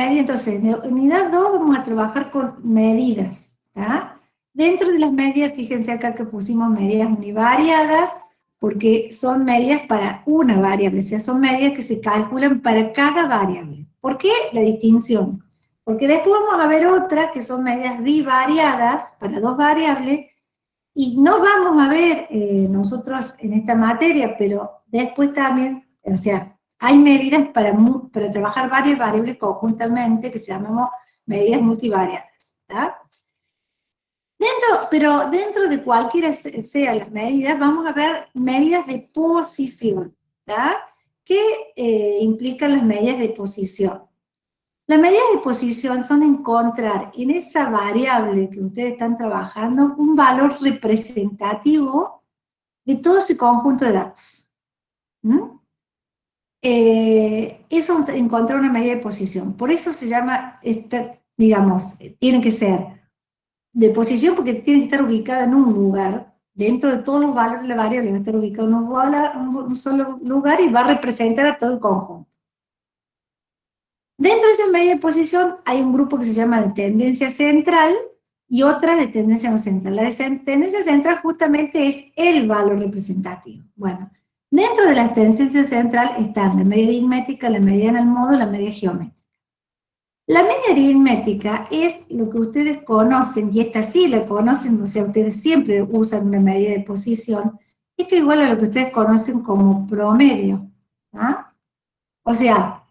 medida, entonces, en unidad 2 vamos a trabajar con medidas, ¿tá? Dentro de las medidas, fíjense acá que pusimos medidas univariadas, porque son medidas para una variable, o sea, son medidas que se calculan para cada variable. ¿Por qué la distinción? Porque después vamos a ver otras que son medidas bivariadas para dos variables, y no vamos a ver nosotros en esta materia, pero después también, o sea, hay medidas para trabajar varias variables conjuntamente que se llaman medidas multivariadas, ¿tá? Pero dentro de cualquiera sean las medidas, vamos a ver medidas de posición, ¿tá? ¿Qué implican las medidas de posición? Las medidas de posición son encontrar en esa variable que ustedes están trabajando un valor representativo de todo ese conjunto de datos. Eso es encontrar una medida de posición. Por eso se llama, digamos, tiene que ser de posición porque tiene que estar ubicada en un lugar. Dentro de todos los valores de la variable va a estar ubicada en un solo lugar y va a representar a todo el conjunto. Dentro de esa medida de posición hay un grupo que se llama de tendencia central y otra de tendencia no central. La de tendencia central justamente es el valor representativo. Bueno, dentro de la tendencia central están la medida aritmética, la medida en el modo, la medida geométrica. La medida aritmética es lo que ustedes conocen, y esta sí la conocen, o sea, ustedes siempre usan una medida de posición. Esto es igual a lo que ustedes conocen como promedio. ¿Ah? O sea,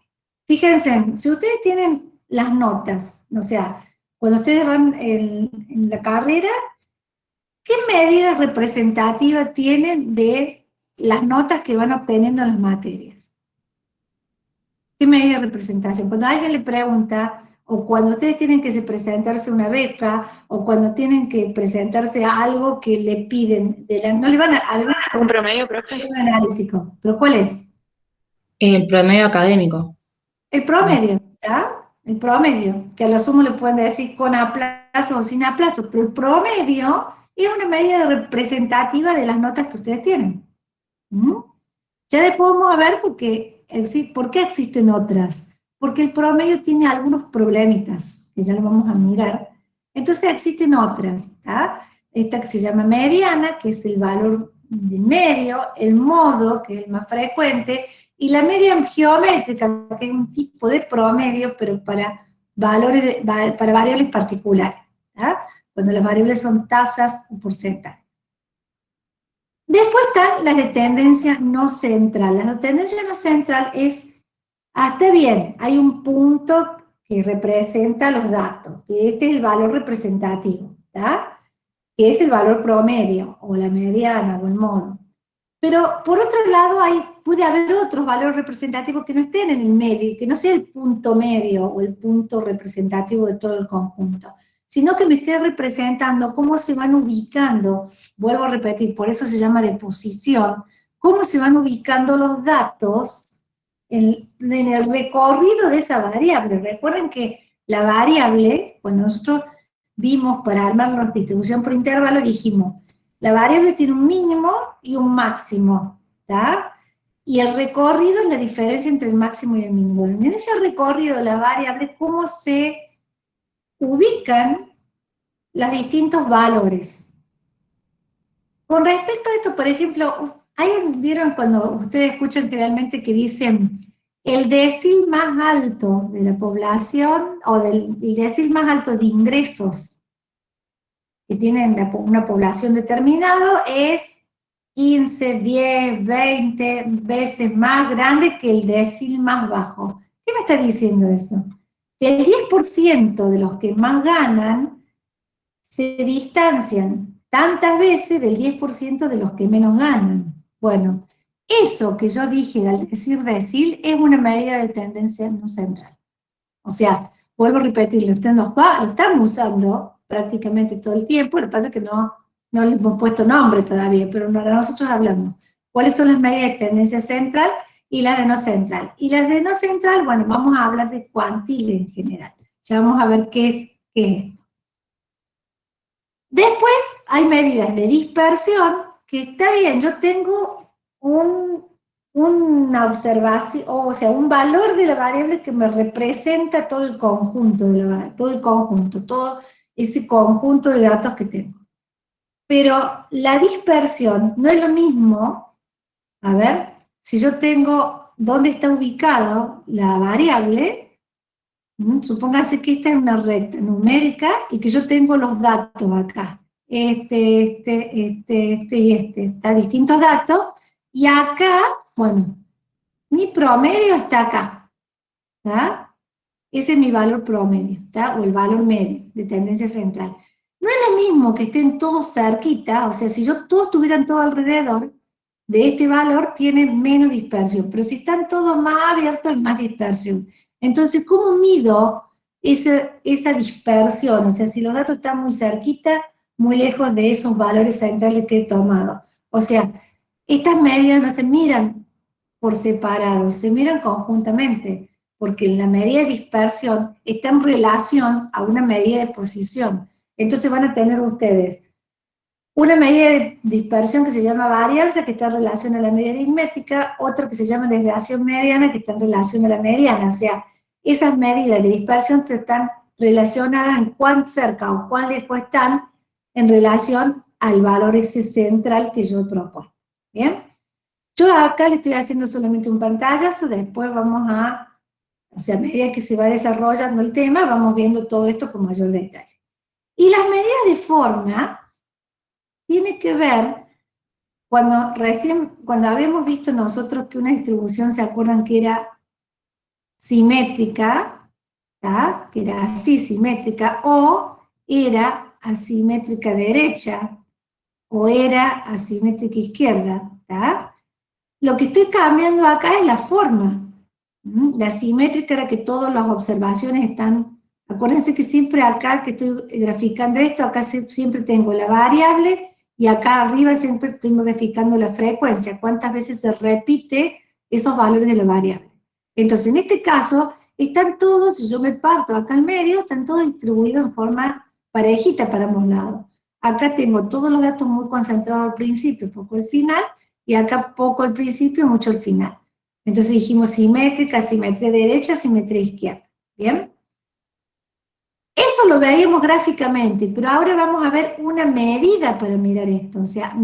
fíjense, si ustedes tienen las notas, o sea, cuando ustedes van en la carrera, ¿qué medida representativa tienen de las notas que van obteniendo en las materias? ¿Qué medida de representación? Cuando alguien le pregunta, o cuando ustedes tienen que presentarse una beca, o cuando tienen que presentarse a algo que le piden, no le van a... ¿Un promedio, profe? Un analítico, ¿pero cuál es? El promedio académico. El promedio, ¿está? El promedio, que a lo sumo le pueden decir con aplazo o sin aplazo, pero el promedio es una medida representativa de las notas que ustedes tienen. Ya después vamos a ver por qué existen otras. Porque el promedio tiene algunos problemitas, que ya lo vamos a mirar. Entonces existen otras, ¿está? Esta que se llama mediana, que es el valor del medio, el modo, que es el más frecuente, y la media geométrica, que es un tipo de promedio, pero para para variables particulares, ¿tá? Cuando las variables son tasas o porcentajes. Después están las de tendencia no central. Las de tendencia no central es, está bien, hay un punto que representa los datos, que este es el valor representativo, ¿tá? Que es el valor promedio, o la mediana, o el modo. Pero por otro lado, puede haber otros valores representativos que no estén en el medio, que no sea el punto medio o el punto representativo de todo el conjunto, sino que me esté representando cómo se van ubicando, vuelvo a repetir, por eso se llama de posición, cómo se van ubicando los datos en el recorrido de esa variable. Recuerden que la variable, cuando nosotros vimos para armar la distribución por intervalo, dijimos, la variable tiene un mínimo y un máximo, ¿está? Y el recorrido es la diferencia entre el máximo y el mínimo. En ese recorrido de la variable, ¿cómo se ubican los distintos valores? Con respecto a esto, por ejemplo, ¿vieron cuando ustedes escuchan realmente que dicen el decil más alto de la población, o el decil más alto de ingresos que tienen una población determinada es 15, 10, 20 veces más grande que el decil más bajo? ¿Qué me está diciendo eso? Que el 10% de los que más ganan se distancian tantas veces del 10% de los que menos ganan. Bueno, eso que yo dije al decir decil es una medida de tendencia no central. O sea, vuelvo a repetirlo, ustedes lo están usando prácticamente todo el tiempo, lo que pasa es que no le hemos puesto nombre todavía, pero nosotros hablamos. ¿Cuáles son las medidas de tendencia central y las de no central? Y las de no central, bueno, vamos a hablar de cuantiles en general. Ya vamos a ver qué es esto. Después hay medidas de dispersión, que está bien, yo tengo una observación, o sea, un valor de la variable que me representa todo el conjunto, todo ese conjunto de datos que tengo. Pero la dispersión no es lo mismo, a ver, si yo tengo dónde está ubicado la variable, supóngase que esta es una recta numérica y que yo tengo los datos acá, está distintos datos, y acá, bueno, mi promedio está acá, ¿está? Ese es mi valor promedio, ¿está? O el valor medio de tendencia central. No es lo mismo que estén todos cerquita, o sea, si todos estuvieran todo alrededor de este valor, tiene menos dispersión, pero si están todos más abiertos, hay más dispersión. Entonces, ¿cómo mido esa dispersión? O sea, si los datos están muy cerquita, muy lejos de esos valores centrales que he tomado. O sea, estas medidas no se miran por separado, se miran conjuntamente, porque la medida de dispersión está en relación a una medida de posición. Entonces van a tener ustedes una medida de dispersión que se llama varianza, que está en relación a la medida aritmética, otra que se llama desviación mediana, que está en relación a la mediana. O sea, esas medidas de dispersión están relacionadas en cuán cerca o cuán lejos están en relación al valor ese central que yo propongo. ¿Bien? Yo acá le estoy haciendo solamente un pantallazo, después vamos o sea, a medida que se va desarrollando el tema, vamos viendo todo esto con mayor detalle. Y las medidas de forma tiene que ver, cuando habíamos visto nosotros que una distribución, ¿se acuerdan que era simétrica? ¿Tá? Que era así, simétrica, o era asimétrica derecha, o era asimétrica izquierda, ¿tá? Lo que estoy cambiando acá es la forma. La simétrica era que todas las observaciones están, acuérdense que siempre acá que estoy graficando esto, acá siempre tengo la variable y acá arriba siempre estoy modificando la frecuencia, cuántas veces se repite esos valores de la variable. Entonces, en este caso, están todos, si yo me parto acá al medio, están todos distribuidos en forma parejita para ambos lados. Acá tengo todos los datos muy concentrados al principio, poco al final, y acá poco al principio, mucho al final. Entonces dijimos simétrica, simetría derecha, simetría izquierda. ¿Bien? Eso lo veíamos gráficamente, pero ahora vamos a ver una medida para mirar esto. O sea,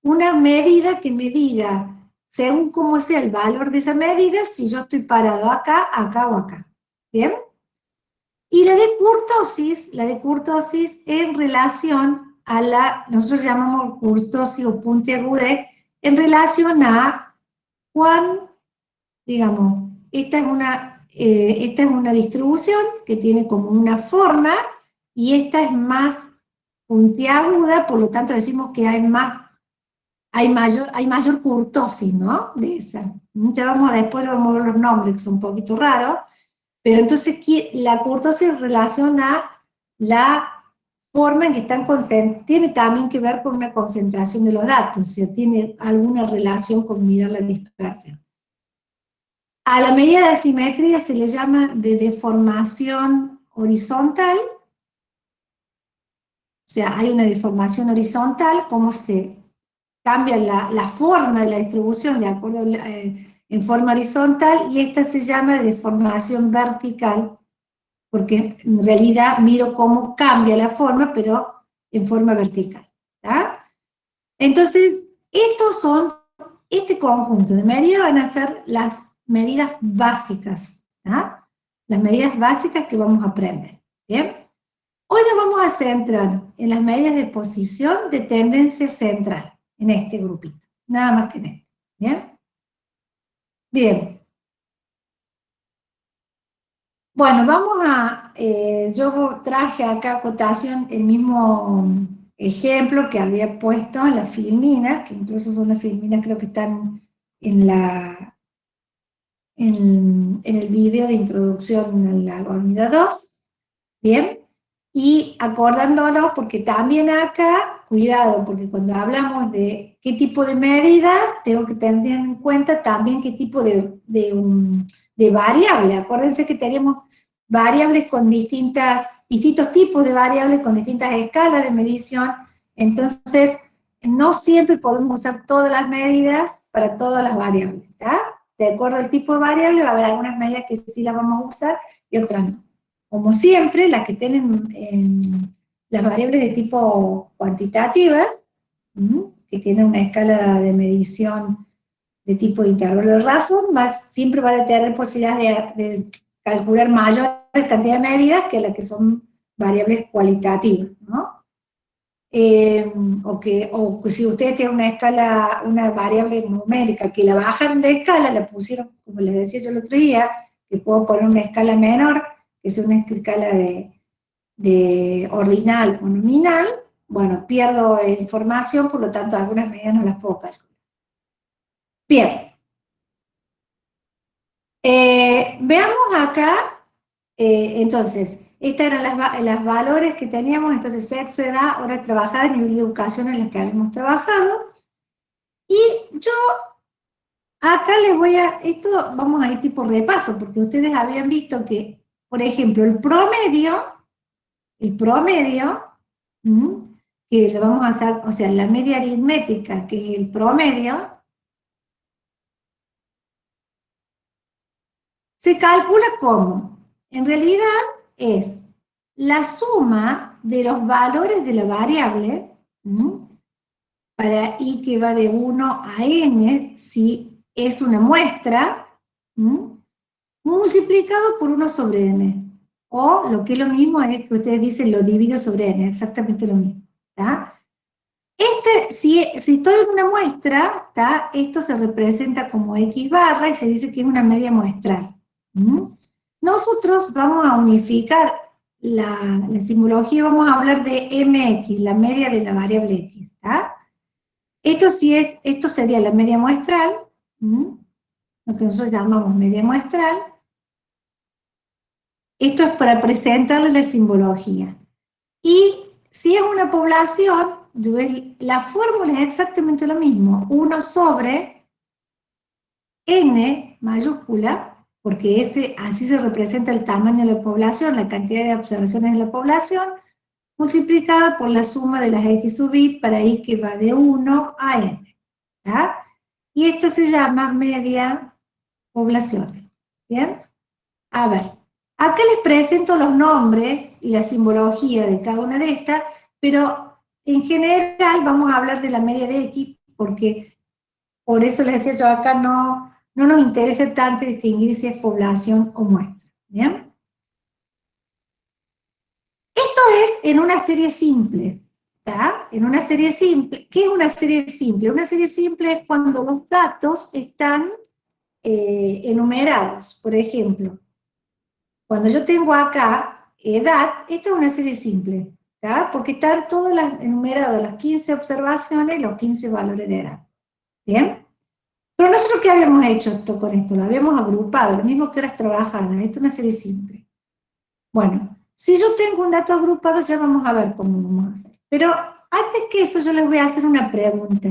una medida que me diga, según cómo sea el valor de esa medida, si yo estoy parado acá, acá o acá. ¿Bien? Y la de kurtosis en relación a nosotros llamamos kurtosis o puntiagudez, en relación a cuán, digamos, esta es una distribución que tiene como una forma y esta es más puntiaguda, por lo tanto decimos que hay mayor kurtosis, ¿no? De esa. Ya después vamos a ver los nombres que son un poquito raros, pero entonces la kurtosis relaciona la forma en que están concentrados, tiene también que ver con una concentración de los datos, o sea, tiene alguna relación con mirar la dispersión. A la medida de asimetría se le llama de deformación horizontal, o sea, hay una deformación horizontal, cómo se cambia la forma de la distribución de acuerdo en forma horizontal, y esta se llama deformación vertical, porque en realidad miro cómo cambia la forma, pero en forma vertical. ¿Tá? Entonces, este conjunto de medidas van a ser las medidas básicas, ¿tá? Las medidas básicas que vamos a aprender, ¿bien? Hoy nos vamos a centrar en las medidas de posición de tendencia central, en este grupito, nada más que en este, ¿bien? Bien. Bueno, yo traje acá a cotación el mismo ejemplo que había puesto en las filminas, que incluso son las filminas creo que están en el video de introducción a la hormida 2, ¿bien? Y acordándonos, porque también acá, cuidado, porque cuando hablamos de qué tipo de medida, tengo que tener en cuenta también qué tipo de variable. Acuérdense que tenemos variables con distintos tipos de variables, con distintas escalas de medición. Entonces, no siempre podemos usar todas las medidas para todas las variables, ¿está? De acuerdo al tipo de variable va a haber algunas medidas que sí las vamos a usar y otras no. Como siempre, las que tienen las variables de tipo cuantitativas, que tienen una escala de medición de tipo de intervalo de razón, siempre van a tener posibilidades de calcular mayores cantidad de medidas que las que son variables cualitativas, ¿no? O que si ustedes tienen una escala, una variable numérica, que la bajan de escala, la pusieron, como les decía yo el otro día, que puedo poner una escala menor, que es una escala de ordinal o nominal, bueno, pierdo información, por lo tanto algunas medidas no las puedo calcular. Bien, veamos acá, entonces, estas eran las valores que teníamos, entonces sexo, edad, hora de trabajar, nivel de educación en las que habíamos trabajado, y yo acá les voy esto vamos a ir tipo repaso, porque ustedes habían visto que, por ejemplo, el promedio, que lo vamos a hacer, o sea, la media aritmética, que es el promedio, se calcula como, en realidad es la suma de los valores de la variable, para i que va de 1 a n, si es una muestra, multiplicado por 1 sobre n. O lo que es lo mismo es que ustedes dicen lo divido sobre n, exactamente lo mismo. ¿Tá? Si estoy en una muestra, ¿tá? Esto se representa como x barra y se dice que es una media muestral. Nosotros vamos a unificar la simbología, vamos a hablar de mx, la media de la variable x. ¿Tá? Esto sería la media muestral, lo que nosotros llamamos media muestral. Esto es para presentarle la simbología. Y si es una población, la fórmula es exactamente lo mismo, 1 sobre n mayúscula, porque así se representa el tamaño de la población, la cantidad de observaciones de la población, multiplicada por la suma de las x sub i para i que va de 1 a n. ¿Tá? Y esto se llama media población. ¿Bien? A ver, acá les presento los nombres y la simbología de cada una de estas, pero en general vamos a hablar de la media de X, porque por eso les decía yo acá no nos interesa tanto distinguir si es población o muestra. ¿Bien? Esto es en una serie simple. ¿Tá? En una serie simple. ¿Qué es una serie simple? Una serie simple es cuando los datos están enumerados. Por ejemplo, cuando yo tengo acá edad, esto es una serie simple, ¿tá? Porque están todas las enumeradas, las 15 observaciones y los 15 valores de edad. ¿Bien? Pero nosotros, ¿qué habíamos hecho con esto? Lo habíamos agrupado, lo mismo que horas trabajadas. Esto es una serie simple. Bueno, si yo tengo un dato agrupado, ya vamos a ver cómo vamos a hacer. Pero antes que eso, yo les voy a hacer una pregunta.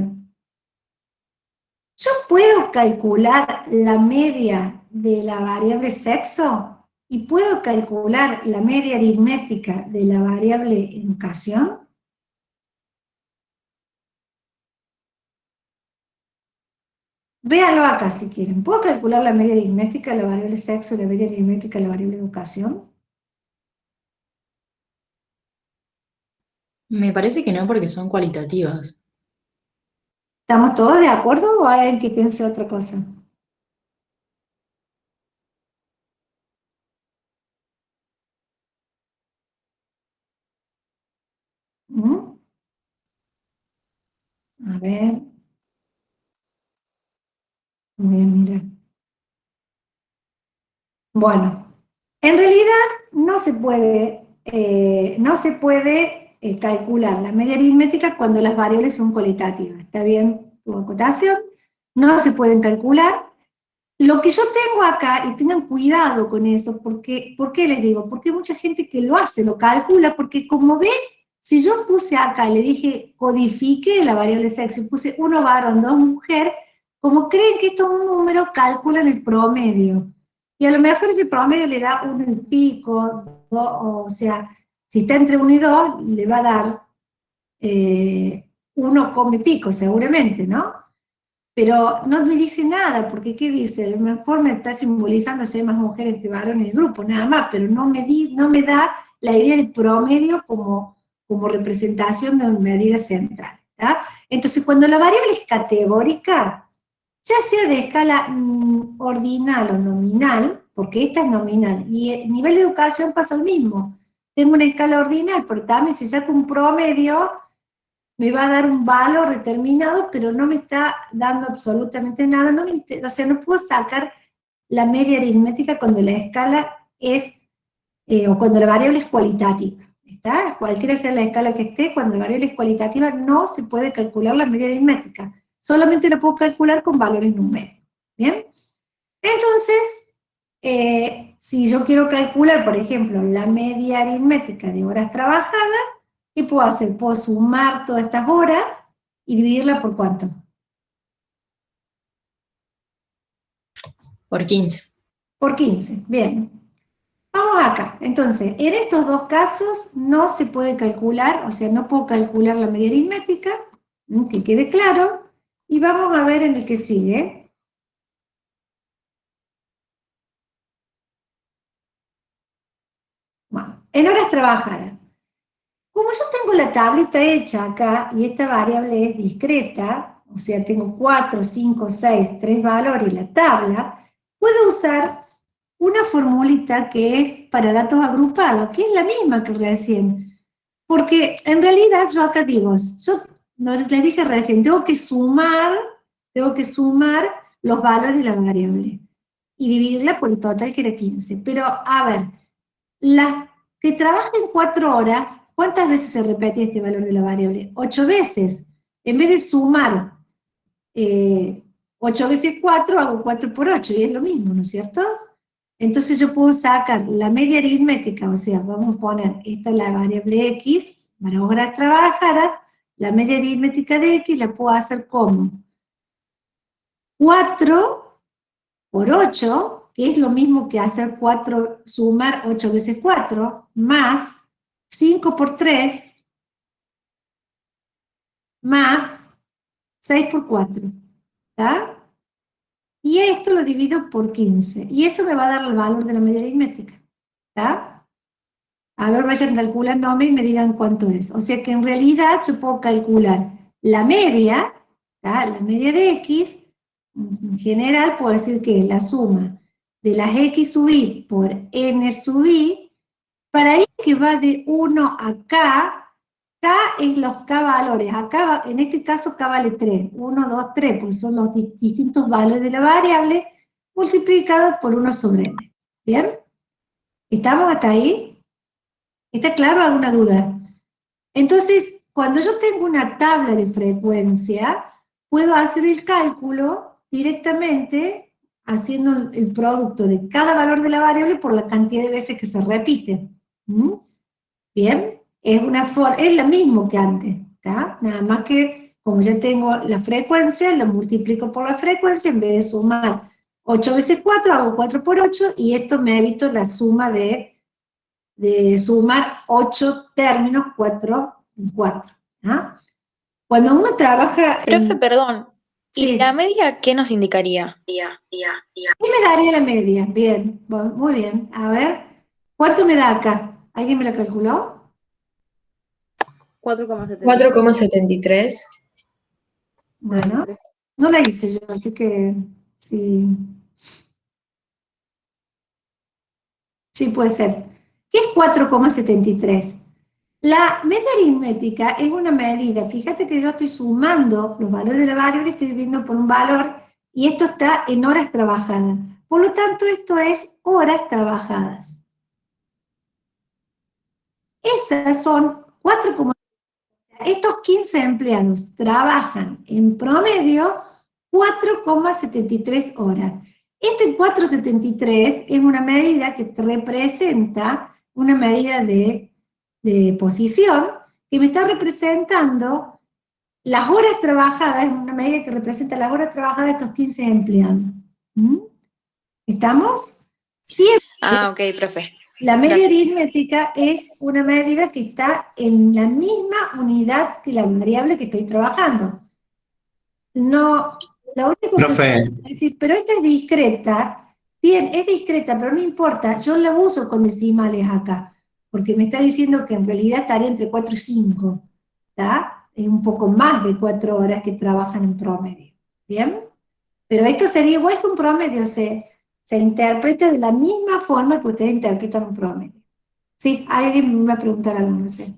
¿Yo puedo calcular la media de la variable sexo? ¿Y puedo calcular la media aritmética de la variable educación? Véanlo acá si quieren. ¿Puedo calcular la media aritmética de la variable sexo y la media aritmética de la variable educación? Me parece que no porque son cualitativas. ¿Estamos todos de acuerdo o hay alguien que piense otra cosa? ¿Mm? A ver, voy a mirar. Bueno, en realidad no se puede calcular la media aritmética cuando las variables son cualitativas. ¿Está bien tu acotación? No se pueden calcular. Lo que yo tengo acá, y tengan cuidado con eso, porque, ¿por qué les digo? Porque hay mucha gente que lo hace, lo calcula, porque como ven, si yo puse acá, le dije codifique la variable sexo, y puse 1 varón, 2 mujer, como creen que esto es un número, calculan el promedio. Y a lo mejor ese promedio le da 1 y pico, o sea, si está entre 1 y 2, le va a dar uno come pico seguramente, ¿no? Pero no me dice nada, porque ¿qué dice? A lo mejor me está simbolizando si hay más mujeres que varones en el grupo, nada más, pero no me da la idea del promedio como representación de una medida central. ¿Tá? Entonces, cuando la variable es categórica, ya sea de escala ordinal o nominal, porque esta es nominal, y a nivel de educación pasa lo mismo. Tengo una escala ordinal, pero también si saco un promedio, me va a dar un valor determinado, pero no me está dando absolutamente nada, o sea, no puedo sacar la media aritmética cuando la escala es, o cuando la variable es cualitativa, ¿está? Cualquiera sea la escala que esté, cuando la variable es cualitativa no se puede calcular la media aritmética, solamente la puedo calcular con valores numéricos, ¿bien? Entonces, si yo quiero calcular, por ejemplo, la media aritmética de horas trabajadas, ¿qué puedo hacer? Puedo sumar todas estas horas y dividirla por ¿cuánto? Por 15. Por 15, bien. Vamos acá. Entonces, en estos dos casos no se puede calcular, o sea, no puedo calcular la media aritmética, que quede claro, y vamos a ver en el que sigue. Bueno, en horas trabajadas. Como yo tengo la tablita hecha acá y esta variable es discreta, o sea, tengo 4, 5, 6, 3 valores en la tabla, puedo usar una formulita que es para datos agrupados, que es la misma que recién. Porque en realidad yo acá digo, yo no les dije recién, tengo que sumar los valores de la variable y dividirla por el total que era 15. Pero a ver, las que trabajan 4 horas, ¿cuántas veces se repetía este valor de la variable? 8 veces. En vez de sumar 8 veces 4, hago 4 por 8, y es lo mismo, ¿no es cierto? Entonces yo puedo sacar la media aritmética, o sea, vamos a poner, esta es la variable x, para horas trabajadas, la media aritmética de x la puedo hacer como 4 por 8, que es lo mismo que hacer 4, sumar 8 veces 4, más 5 por 3, más 6 por 4, ¿está? Y esto lo divido por 15, y eso me va a dar el valor de la media aritmética, ¿está? A ver, vayan calculándome y me digan cuánto es. O sea que en realidad yo puedo calcular la media, ¿tá? La media de x, en general puedo decir que es la suma de las x sub i por n sub i, para i que va de 1 a k es los k valores, acá en este caso k vale 3, 1, 2, 3, porque son los distintos valores de la variable multiplicados por 1 sobre n. ¿Bien? ¿Estamos hasta ahí? ¿Está claro alguna duda? Entonces, cuando yo tengo una tabla de frecuencia, puedo hacer el cálculo directamente haciendo el producto de cada valor de la variable por la cantidad de veces que se repite. ¿Mm? Bien, es lo mismo que antes, ¿tá? Nada más que como ya tengo la frecuencia, lo multiplico por la frecuencia, en vez de sumar 8 veces 4, hago 4 por 8, y esto me evito la suma de sumar 8 términos 4 en 4. ¿Ah? Cuando uno trabaja Profe, en... perdón. ¿Y la Sí, media qué nos indicaría? ¿qué me daría la media? Bien, bueno, muy bien. A ver, ¿cuánto me da acá? ¿Alguien me lo calculó? 4,73. 4,73. Bueno, no la hice yo, así que sí, sí puede ser. ¿Qué es 4,73? La media aritmética es una medida, fíjate que yo estoy sumando los valores de la variable, estoy dividiendo por un valor, y esto está en horas trabajadas. Por lo tanto, esto es horas trabajadas. Esas son 4,73. Estos 15 empleados trabajan en promedio 4,73 horas. Este 4,73 es una medida que representa una medida de posición que me está representando las horas trabajadas, es una medida que representa las horas trabajadas de estos 15 empleados. ¿Mm? ¿Estamos? Siempre Ah, ok, profe. La media Gracias. aritmética es una medida que está en la misma unidad que la variable que estoy trabajando. No, lo único que Profe, decir, pero esta es discreta. Bien, es discreta, pero no importa, yo la uso con decimales acá, porque me está diciendo que en realidad estaría entre 4 y 5, ¿está? Es un poco más de 4 horas que trabajan en promedio, ¿bien? Pero esto sería igual que un promedio, se interpreta de la misma forma que ustedes interpretan un promedio. Sí, alguien me va a preguntar algo, no sé.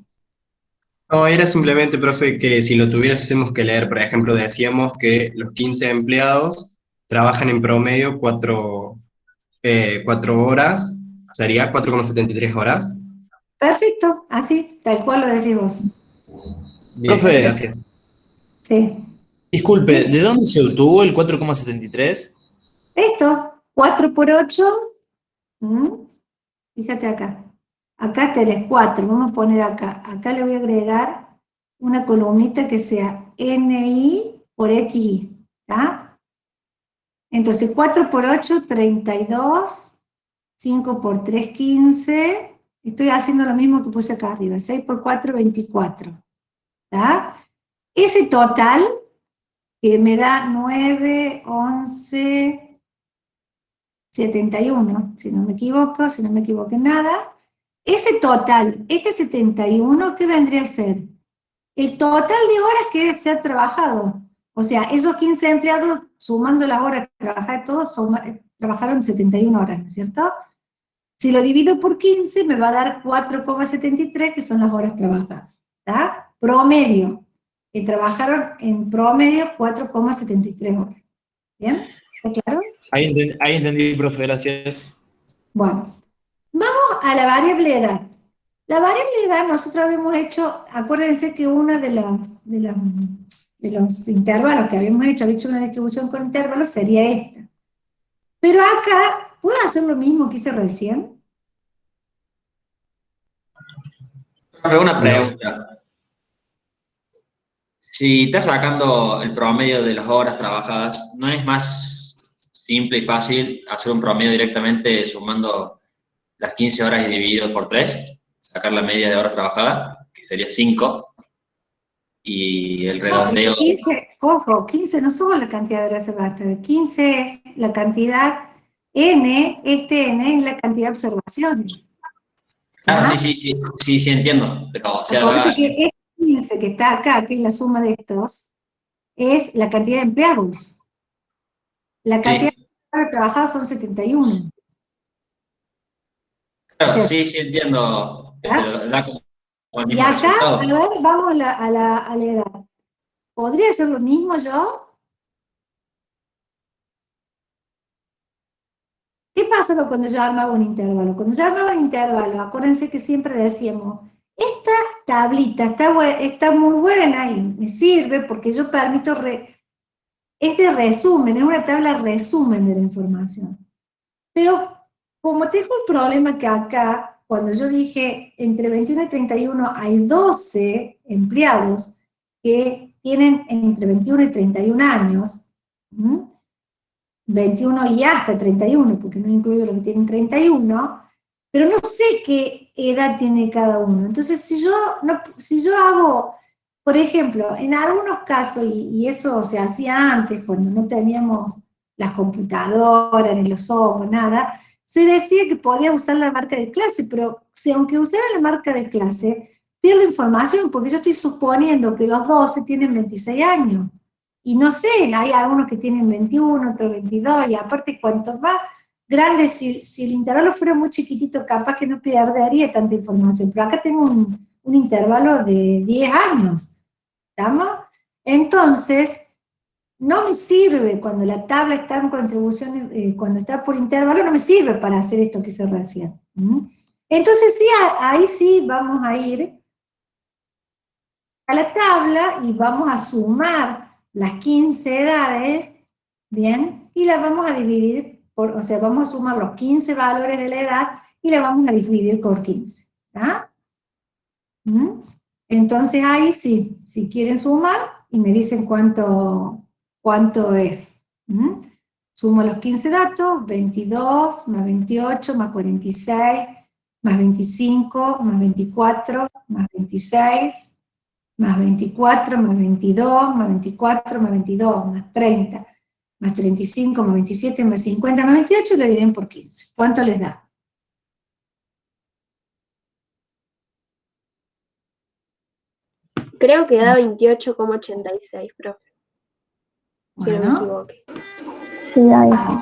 no, era simplemente, profe, que si lo tuviésemos que leer, por ejemplo, decíamos que los 15 empleados trabajan en promedio 4 horas, sería 4,73 horas. Perfecto, así, tal cual lo decís vos. Bien, Profe, gracias. Sí. disculpe, Dime. ¿de dónde se obtuvo el 4,73? Esto, 4 por 8, fíjate acá. Acá tenés 4, vamos a poner acá. Acá le voy a agregar una columnita que sea NI por XI, ¿está? Entonces 4 por 8, 32, 5 por 3, 15. Estoy haciendo lo mismo que puse acá arriba, 6 por 4, 24, ¿está? Ese total que me da 9, 11, 71, si no me equivoco, si no me equivoco en nada. Ese total, este 71, ¿qué vendría a ser? El total de horas que se ha trabajado. O sea, esos 15 empleados, sumando las horas que trabajaron todos, trabajaron 71 horas, ¿no es cierto? Si lo divido por 15, me va a dar 4,73, que son las horas trabajadas. ¿Está? Promedio. Que trabajaron en promedio 4,73 horas. ¿Bien? ¿Está claro? Ahí entendí, profe, gracias. Bueno, vamos a la variable edad. La variable edad nosotros habíamos hecho, acuérdense que una de los intervalos que habíamos hecho una distribución con intervalos, sería esta. Pero acá, ¿puedo hacer lo mismo que hice recién? Profe, una No. pregunta. Si estás sacando el promedio de las horas trabajadas, ¿no es más simple y fácil hacer un promedio directamente sumando las 15 horas y dividido por 3? Sacar la media de horas trabajadas, que sería 5, y el No, porque redondeo. 15, ojo, 15 no solo la cantidad de horas observadas, 15 es la cantidad N, este N es la cantidad de observaciones. Claro, sí, ¿Ah? sí, sí, sí, sí, entiendo. Pero, o sea, Acuérdate que este 15 que está acá, que es la suma de estos, es la cantidad de empleados. La cantidad sí, de horas trabajadas son 71. O claro, sea, sí, sí, entiendo, ¿ah? pero da como el Y mismo acá, a resultado. ver, vamos a la edad. ¿Podría hacer lo mismo yo? ¿Qué pasa cuando yo armaba un intervalo? Cuando yo armaba un intervalo, acuérdense que siempre decíamos, esta tablita está muy buena y me sirve porque yo permito, es de resumen, es una tabla resumen de la información. Pero como tengo el problema que acá, cuando yo dije entre 21 y 31 hay 12 empleados que tienen entre 21 y 31 años, ¿m? 21 y hasta 31, porque no incluyo los que tienen 31, pero no sé qué edad tiene cada uno. Entonces, si yo hago, por ejemplo, en algunos casos, y eso se hacía antes, cuando no teníamos las computadoras, ni los ojos, nada, se decía que podía usar la marca de clase, pero si aunque usara la marca de clase, pierdo información, porque yo estoy suponiendo que los 12 tienen 26 años. Y no sé, hay algunos que tienen 21, otros 22, y aparte cuanto más grande, si el intervalo fuera muy chiquitito, capaz que no perdería tanta información, pero acá tengo un intervalo de 10 años, ¿estamos? Entonces, no me sirve cuando la tabla está en contribución, cuando está por intervalo, no me sirve para hacer esto que hice recién. Entonces sí, ahí sí vamos a ir a la tabla y vamos a sumar las 15 edades, ¿bien? Y las vamos a dividir o sea, vamos a sumar los 15 valores de la edad y la vamos a dividir por 15, ¿está? Entonces ahí sí, si quieren sumar y me dicen cuánto es. Sumo los 15 datos, 22 más 28 más 46 más 25, más 24, más 26, más 24, más 22, más 24, más 22, más 30, más 35, más 27, más 50, más 28, lo dividen por 15. ¿Cuánto les da? Creo que da 28,86, profe. Si no me Bueno, equivoque. Sí, da eso.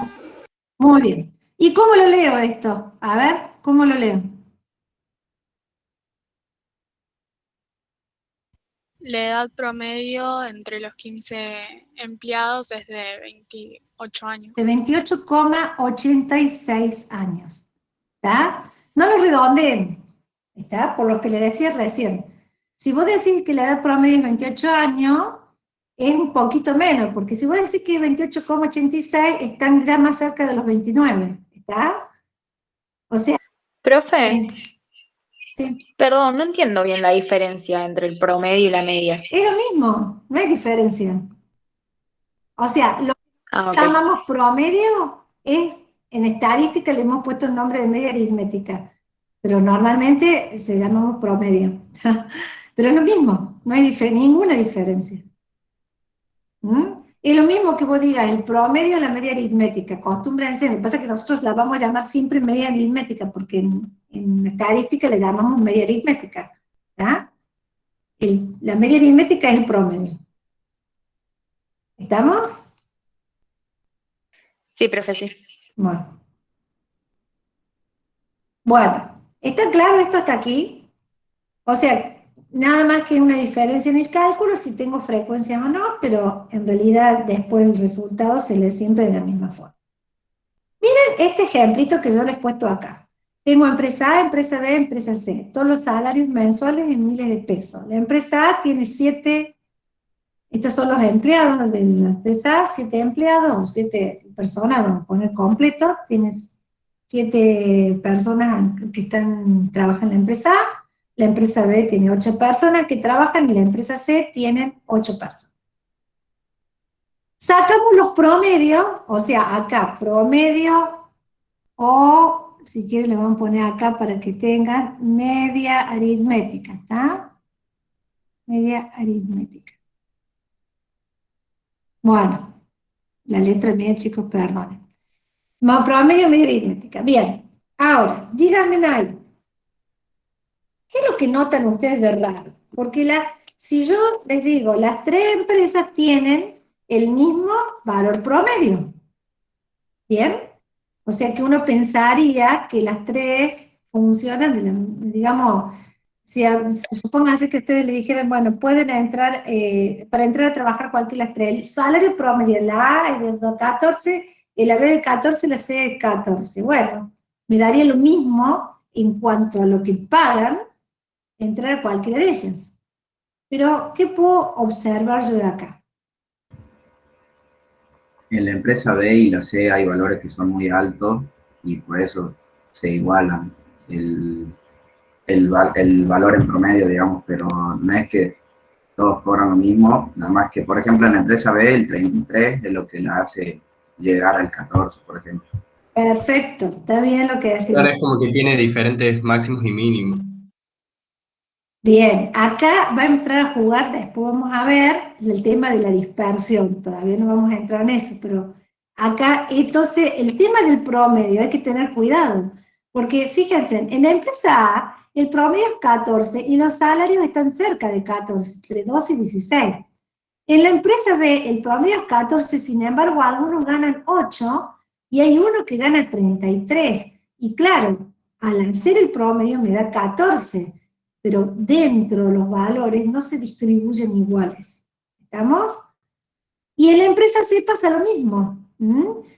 muy bien. ¿Y cómo lo leo esto? A ver, ¿cómo lo leo? La edad promedio entre los 15 empleados es de 28 años. De 28,86 años. ¿Está? No lo redondeen. ¿Está? Por lo que le decía recién. Si vos decís que la edad promedio es 28 años, es un poquito menos, porque si vos decís que es 28,86, están ya más cerca de los 29. ¿Está? O sea, Profe, sí, perdón, no entiendo bien la diferencia entre el promedio y la media. es lo mismo, no hay diferencia. O sea, lo Ah, ok. llamamos promedio es, en estadística le hemos puesto el nombre de media aritmética, pero normalmente se llamamos promedio. Pero es lo mismo, no hay ninguna diferencia. ¿Mm? Es lo mismo que vos digas, el promedio o la media aritmética, acostúmbrense, lo que pasa es que nosotros la vamos a llamar siempre media aritmética, porque en estadística le llamamos media aritmética. ¿Tá? La media aritmética es el promedio. ¿Estamos? Sí, profe, sí. Bueno, ¿está claro esto hasta aquí? O sea, nada más que una diferencia en el cálculo, si tengo frecuencias o no, pero en realidad después el resultado se lee siempre de la misma forma. Miren este ejemplito que yo les he puesto acá. Tengo empresa A, empresa B, empresa C. Todos los salarios mensuales en miles de pesos. La empresa A tiene 7, estos son los empleados de la empresa A, 7 empleados o 7 personas, vamos a poner completo, tienes 7 personas que trabajan en la empresa A, la empresa B tiene 8 personas que trabajan y la empresa C tiene 8 personas. Sacamos los promedios, o sea, acá promedio, o si quieren le vamos a poner acá para que tengan media aritmética, ¿está? Media aritmética. Bueno, la letra mía, chicos, perdonen. Promedio, media aritmética. Bien, ahora, díganme ahí. ¿Qué es lo que notan ustedes de raro? Porque si yo les digo, las 3 empresas tienen el mismo valor promedio. ¿Bien? O sea que uno pensaría que las 3 funcionan, digamos, supónganse que ustedes le dijeran, bueno, pueden entrar, para entrar a trabajar cualquiera de las 3, el salario promedio, la A es de 14, y la B de 14, la C de 14. Bueno, me daría lo mismo en cuanto a lo que pagan, entrar a cualquiera de ellas. Pero, ¿qué puedo observar yo de acá? En la empresa B y la C hay valores que son muy altos y por eso se igualan el valor en promedio, digamos, pero no es que todos cobran lo mismo, nada más que, por ejemplo, en la empresa B el 33 es lo que la hace llegar al 14, por ejemplo. Perfecto, está bien lo que decís. Ahora es como que tiene diferentes máximos y mínimos. Bien, acá va a entrar a jugar, después vamos a ver el tema de la dispersión, todavía no vamos a entrar en eso, pero acá, entonces, el tema del promedio hay que tener cuidado, porque fíjense, en la empresa A, el promedio es 14 y los salarios están cerca de 14, entre 12 y 16. En la empresa B, el promedio es 14, sin embargo, algunos ganan 8 y hay uno que gana 33. Y claro, al hacer el promedio me da 14, pero dentro de los valores no se distribuyen iguales. ¿Estamos? Y en la empresa C pasa lo mismo.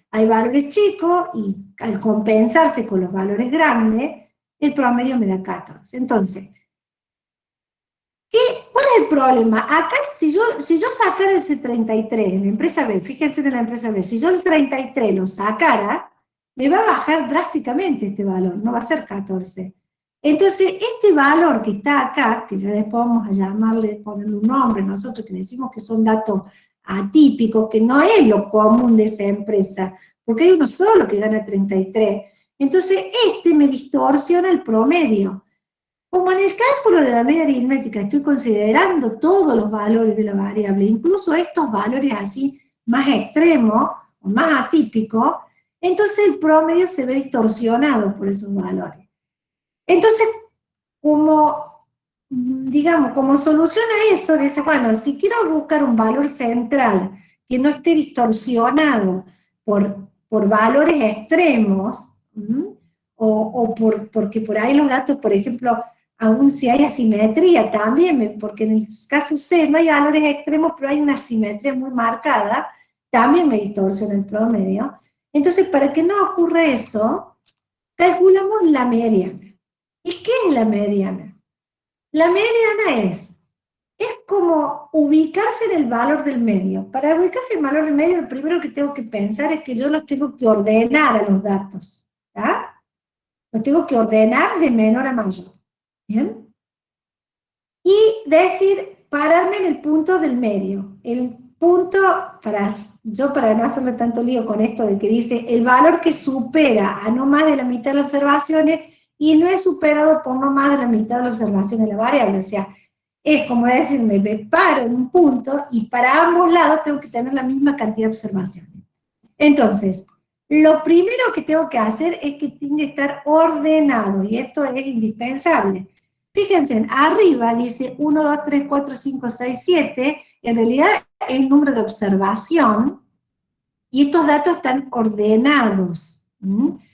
Hay valores chicos y al compensarse con los valores grandes, el promedio me da 14. Entonces, ¿cuál es el problema? Acá, si yo sacara ese 33 en la empresa B, fíjense en la empresa B, si yo el 33 lo sacara, me va a bajar drásticamente este valor, no va a ser 14. Entonces, este valor que está acá, que ya después vamos a llamarle, ponerle un nombre nosotros, que decimos que son datos atípicos, que no es lo común de esa empresa, porque hay uno solo que gana 33, Entonces, me distorsiona el promedio. Como en el cálculo de la media aritmética estoy considerando todos los valores de la variable, incluso estos valores así más extremos o más atípicos, entonces el promedio se ve distorsionado por esos valores. Entonces, como solución a eso, dice, bueno, si quiero buscar un valor central que no esté distorsionado por valores extremos, porque por ahí los datos, por ejemplo, aún si hay asimetría también, porque en el caso C no hay valores extremos, pero hay una asimetría muy marcada, también me distorsiona el promedio. Entonces, para que no ocurra eso, calculamos la mediana. ¿Y qué es la mediana? La mediana es como ubicarse en el valor del medio. Para ubicarse en el valor del medio, lo primero que tengo que pensar es que yo los tengo que ordenar a los datos, ¿tá? Los tengo que ordenar de menor a mayor, ¿bien? Y decir, pararme en el punto del medio. El punto, para no hacerme tanto lío con esto de que dice, el valor que supera a no más de la mitad de las observaciones y no es superado por no más de la mitad de las observaciones de la variable, o sea, es como decirme, me paro en un punto y para ambos lados tengo que tener la misma cantidad de observaciones. Entonces, lo primero que tengo que hacer es que tiene que estar ordenado, y esto es indispensable. Fíjense, arriba dice 1, 2, 3, 4, 5, 6, 7, en realidad es el número de observación, y estos datos están ordenados.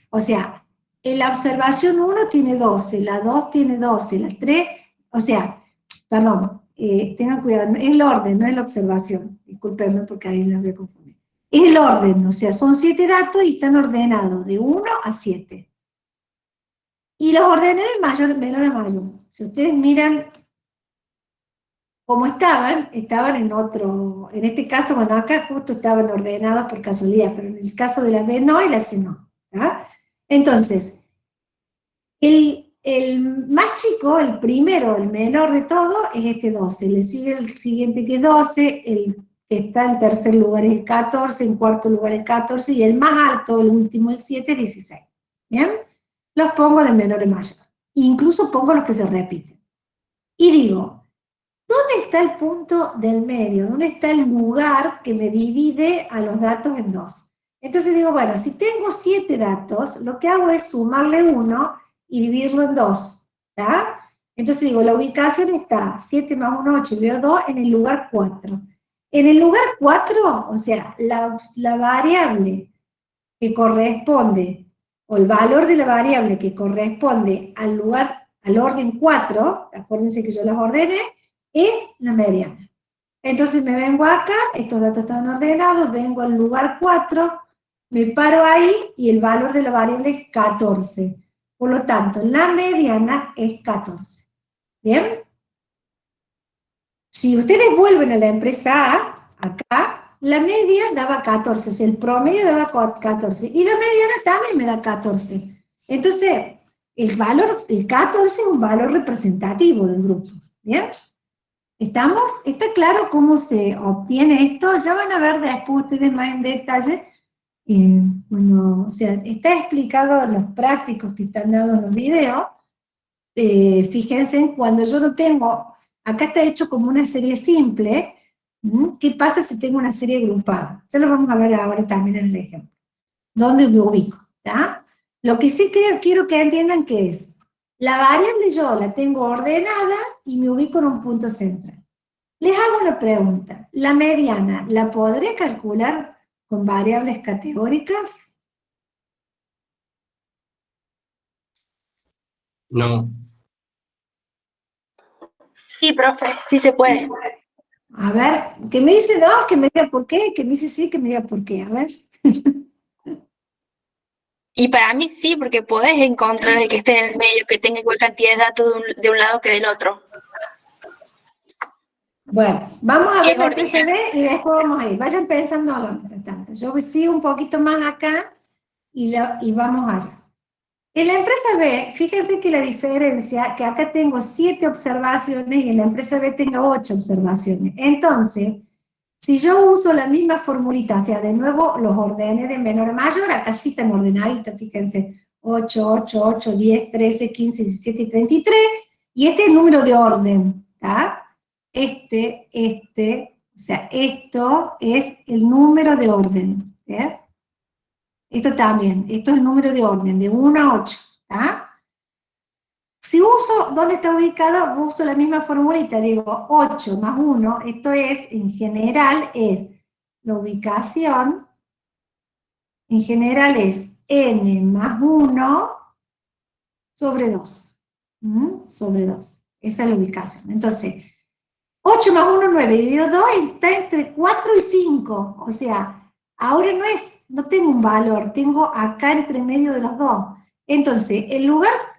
O sea, la observación 1 tiene 12, la 2 tiene 12, la 3, o sea, perdón, tengan cuidado, es el orden, no es la observación, discúlpenme porque ahí la voy a confundir. Es el orden, o sea, son 7 datos y están ordenados de 1 a 7. Y los ordené de menor a mayor. Si ustedes miran cómo estaban en otro, en este caso, bueno, acá justo estaban ordenados por casualidad, pero en el caso de la B no y la C no. ¿Ah? Entonces, el más chico, el primero, el menor de todo, es este 12. Le sigue el siguiente que es 12, el que está en tercer lugar es el 14, en cuarto lugar el 14, y el más alto, el último, el 7, es 16. ¿Bien? Los pongo de menor a mayor. Incluso pongo los que se repiten. Y digo, ¿dónde está el punto del medio? ¿Dónde está el lugar que me divide a los datos en dos? Entonces digo, bueno, si tengo 7 datos, lo que hago es sumarle 1 y dividirlo en 2, ¿está? Entonces digo, la ubicación está 7 más 1, 8, y veo 2 en el lugar 4. En el lugar 4, o sea, la variable que corresponde, o el valor de la variable que corresponde al orden 4, acuérdense que yo las ordené, es la mediana. Entonces me vengo acá, estos datos están ordenados, vengo al lugar 4, me paro ahí y el valor de la variable es 14. Por lo tanto, la mediana es 14. ¿Bien? Si ustedes vuelven a la empresa A, acá, la media daba 14, o sea, el promedio daba 14, y la mediana también me da 14. Entonces, el 14 es un valor representativo del grupo. ¿Bien? ¿Estamos? ¿Está claro cómo se obtiene esto? Ya van a ver después ustedes más en detalle. O sea, está explicado en los prácticos que están dados en los videos. Fíjense, cuando yo no tengo, acá está hecho como una serie simple. ¿Qué pasa si tengo una serie agrupada? Ya lo vamos a ver ahora también en el ejemplo. ¿Dónde me ubico? ¿Tá? Lo que sí quiero que entiendan que es, la variable yo la tengo ordenada y me ubico en un punto central. Les hago una pregunta. ¿La mediana la podré calcular con variables categóricas? No. Sí, profe, sí se puede. A ver, que me dice no, que me diga por qué, que me dice sí, que me diga por qué, a ver. Y para mí sí, porque podés encontrar el que esté en el medio, que tenga igual cantidad de datos de un lado que del otro. Bueno, vamos a ver Es la ordinario. PCB y después vamos a ir. Vayan pensando mientras tanto. Yo sigo un poquito más acá y vamos allá. En la empresa B, fíjense que la diferencia, que acá tengo 7 observaciones y en la empresa B tengo 8 observaciones. Entonces, si yo uso la misma formulita, o sea, de nuevo los ordené de menor a mayor, acá sí están ordenaditos, fíjense, 8, 8, 8, 10, 13, 15, 17 y 33, y este es el número de orden, ¿está? O sea, esto es el número de orden, ¿eh? Esto también, esto es el número de orden, de 1 a 8, ¿está? Si uso, ¿dónde está ubicado? Uso la misma formulita, digo 8 más 1, esto es, en general, es la ubicación, en general es n más 1 sobre 2, sobre 2, esa es la ubicación. Entonces, 8 más 1, 9, dividido 2 está entre 4 y 5, o sea, ahora no tengo un valor, tengo acá entre medio de los dos. Entonces,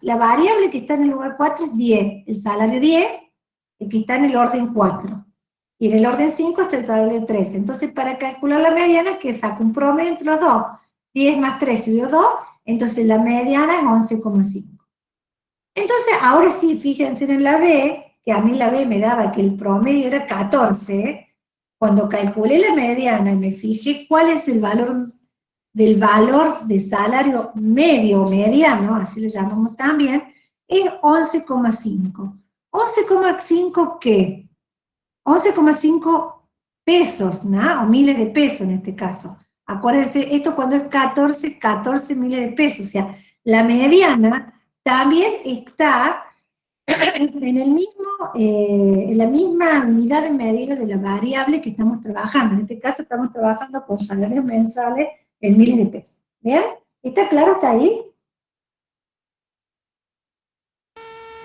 la variable que está en el lugar 4 es 10, el salario 10, el que está en el orden 4. Y en el orden 5 está el salario 13. Entonces, para calcular la mediana, que saco un promedio entre los dos, 10 más 3 y 2, entonces la mediana es 11,5. Entonces, ahora sí, fíjense en la B, que a mí la B me daba que el promedio era 14, cuando calculé la mediana y me fijé cuál es el valor del valor de salario medio o mediano, así le llamamos también, es 11,5. ¿11,5 qué? 11,5 pesos, ¿no? O miles de pesos en este caso. Acuérdense, esto cuando es 14, 14 miles de pesos, o sea, la mediana también está en la misma unidad de medida de la variable que estamos trabajando. En este caso estamos trabajando con salarios mensuales en miles de pesos. ¿Bien? ¿Está claro hasta ahí?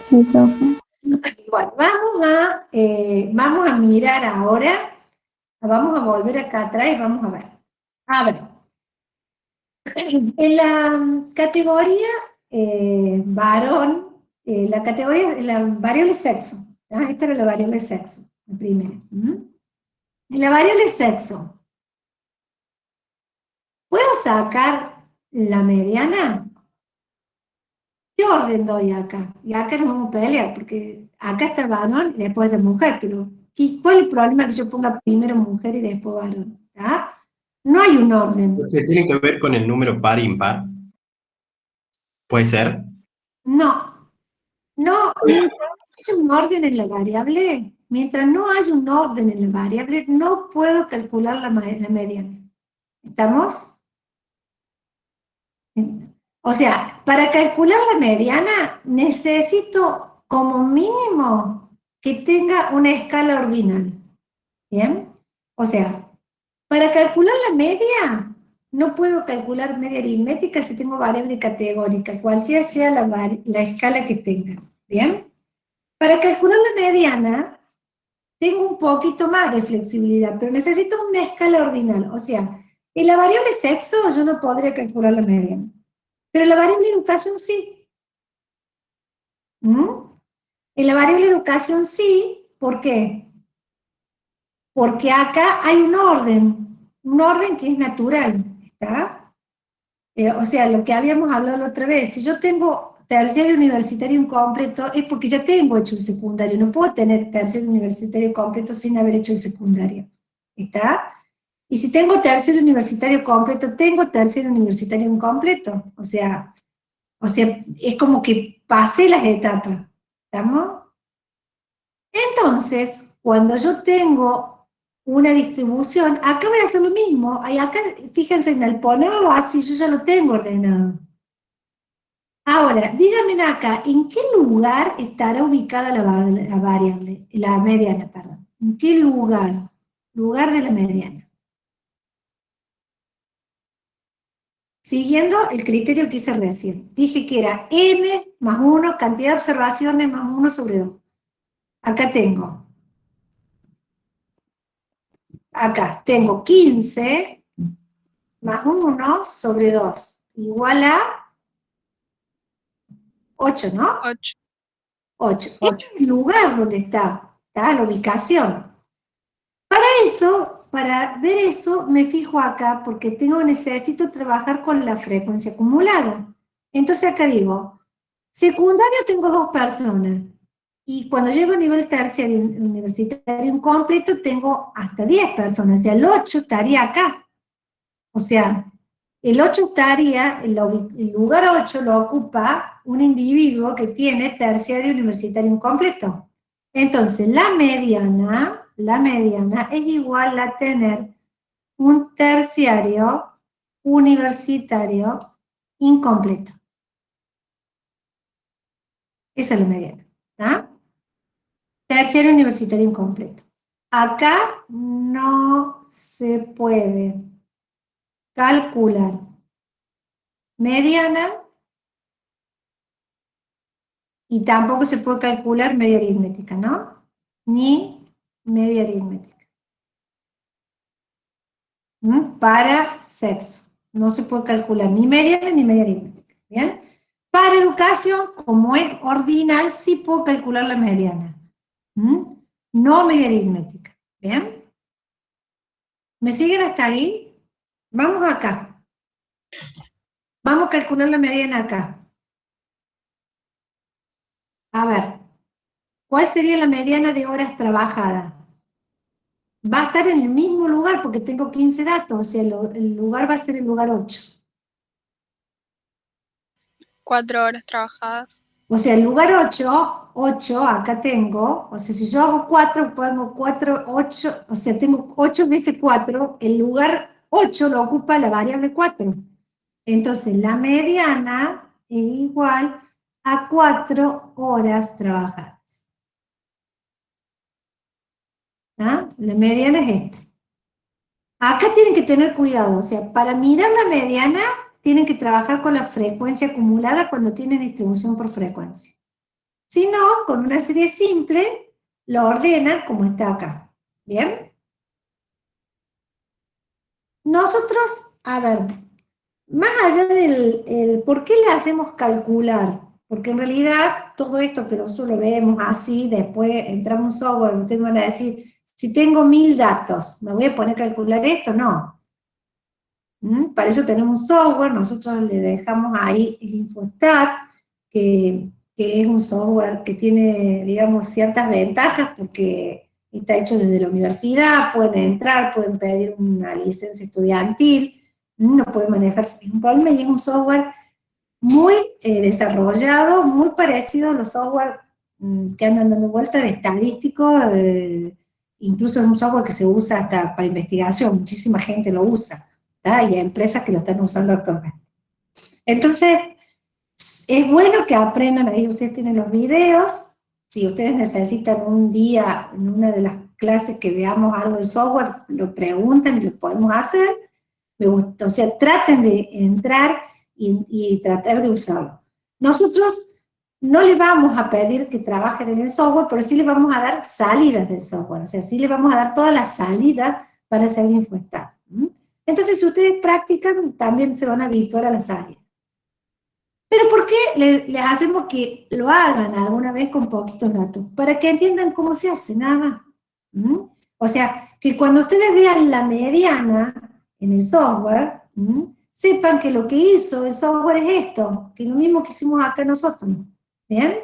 Sí, profe. Bueno, vamos a mirar ahora, vamos a volver acá atrás y vamos a ver. A ver, en la categoría varón, la variable sexo, ¿tá? Esta era la variable sexo, la primera. En la variable sexo, ¿puedo sacar la mediana? ¿Qué orden doy acá? Y acá nos vamos a pelear, porque acá está varón y después la mujer, pero ¿cuál es el problema que yo ponga primero mujer y después varón? ¿Tá? No hay un orden. ¿Se tiene que ver con el número par impar? ¿Puede ser? No, mientras no haya un orden en la variable, mientras no haya un orden en la variable, no puedo calcular la mediana. ¿Estamos? O sea, para calcular la mediana necesito como mínimo que tenga una escala ordinal. ¿Bien? O sea, para calcular la media, no puedo calcular media aritmética si tengo variable categórica, cualquiera sea la escala que tenga. ¿Bien? Para calcular la mediana, tengo un poquito más de flexibilidad, pero necesito una escala ordinal. O sea, en la variable sexo yo no podría calcular la mediana. Pero en la variable educación sí. En la variable educación sí, ¿por qué? Porque acá hay un orden que es natural, ¿está? O sea, lo que habíamos hablado la otra vez, si yo tengo terciario universitario incompleto, es porque ya tengo hecho el secundario, no puedo tener terciario universitario completo sin haber hecho el secundario, ¿está? Y si tengo terciario universitario completo, tengo terciario universitario incompleto, o sea, es como que pasé las etapas, ¿estamos? Entonces, cuando yo tengo una distribución, acá voy a hacer lo mismo, acá, fíjense, en el ponerlo así, yo ya lo tengo ordenado. Ahora, díganme acá, ¿en qué lugar estará ubicada la variable, la mediana, perdón? ¿En qué lugar? Lugar de la mediana. Siguiendo el criterio que hice recién. Dije que era n más 1, cantidad de observaciones más 1 sobre 2. Acá tengo 15 más 1 sobre 2, igual a 8, ¿no? 8. 8. Este es el lugar donde está la ubicación. Para ver eso, me fijo acá, porque necesito trabajar con la frecuencia acumulada. Entonces acá digo, secundario tengo 2 personas, y cuando llego a nivel terciario universitario incompleto tengo hasta 10 personas, o sea, el 8 estaría acá. O sea, El 8 estaría, el lugar 8 lo ocupa un individuo que tiene terciario universitario incompleto. Entonces, la mediana es igual a tener un terciario universitario incompleto. Esa es la mediana, ¿está? Terciario universitario incompleto. Acá no se puede calcular mediana y tampoco se puede calcular media aritmética, ¿no? Ni media aritmética. Para sexo. No se puede calcular ni mediana ni media aritmética. ¿Bien? Para educación, como es ordinal, sí puedo calcular la mediana. No media aritmética. ¿Bien? ¿Me siguen hasta ahí? Vamos acá. Vamos a calcular la mediana acá. A ver, ¿cuál sería la mediana de horas trabajadas? Va a estar en el mismo lugar porque tengo 15 datos, o sea, el lugar va a ser el lugar 8. 4 horas trabajadas. O sea, el lugar 8, acá tengo, o sea, si yo hago 4, pongo 4, 8, o sea, tengo 8 veces 4, el lugar 8 lo ocupa la variable 4. Entonces, la mediana es igual a 4 horas trabajadas. ¿Ah? La mediana es esta. Acá tienen que tener cuidado, o sea, para mirar la mediana, tienen que trabajar con la frecuencia acumulada cuando tienen distribución por frecuencia. Si no, con una serie simple, lo ordenan como está acá. ¿Bien? Nosotros, a ver, más allá del por qué le hacemos calcular, porque en realidad todo esto que nosotros lo vemos así, después entramos en un software, ustedes van a decir, si tengo 1000 datos, ¿me voy a poner a calcular esto? No. Para eso tenemos un software, nosotros le dejamos ahí el Infostat, que es un software que tiene, digamos, ciertas ventajas, porque está hecho desde la universidad, pueden entrar, pueden pedir una licencia estudiantil, no pueden manejarse sin problema, y es un software muy desarrollado, muy parecido a los software que andan dando vueltas de estadístico, incluso es un software que se usa hasta para investigación, muchísima gente lo usa. Y hay empresas que lo están usando actualmente. Entonces, es bueno que aprendan, ahí ustedes tienen los videos, si ustedes necesitan un día, en una de las clases que veamos algo de software, lo preguntan y lo podemos hacer, me gusta, o sea, traten de entrar y tratar de usarlo. Nosotros no les vamos a pedir que trabajen en el software, pero sí les vamos a dar salidas del software, o sea, sí les vamos a dar todas las salidas para hacer el Infostat. Entonces, si ustedes practican, también se van a habituar a las áreas. Pero ¿por qué les hacemos que lo hagan alguna vez con poquitos datos? Para que entiendan cómo se hace, nada más. O sea, que cuando ustedes vean la mediana en el software, sepan que lo que hizo el software es esto, que es lo mismo que hicimos acá nosotros. ¿Bien?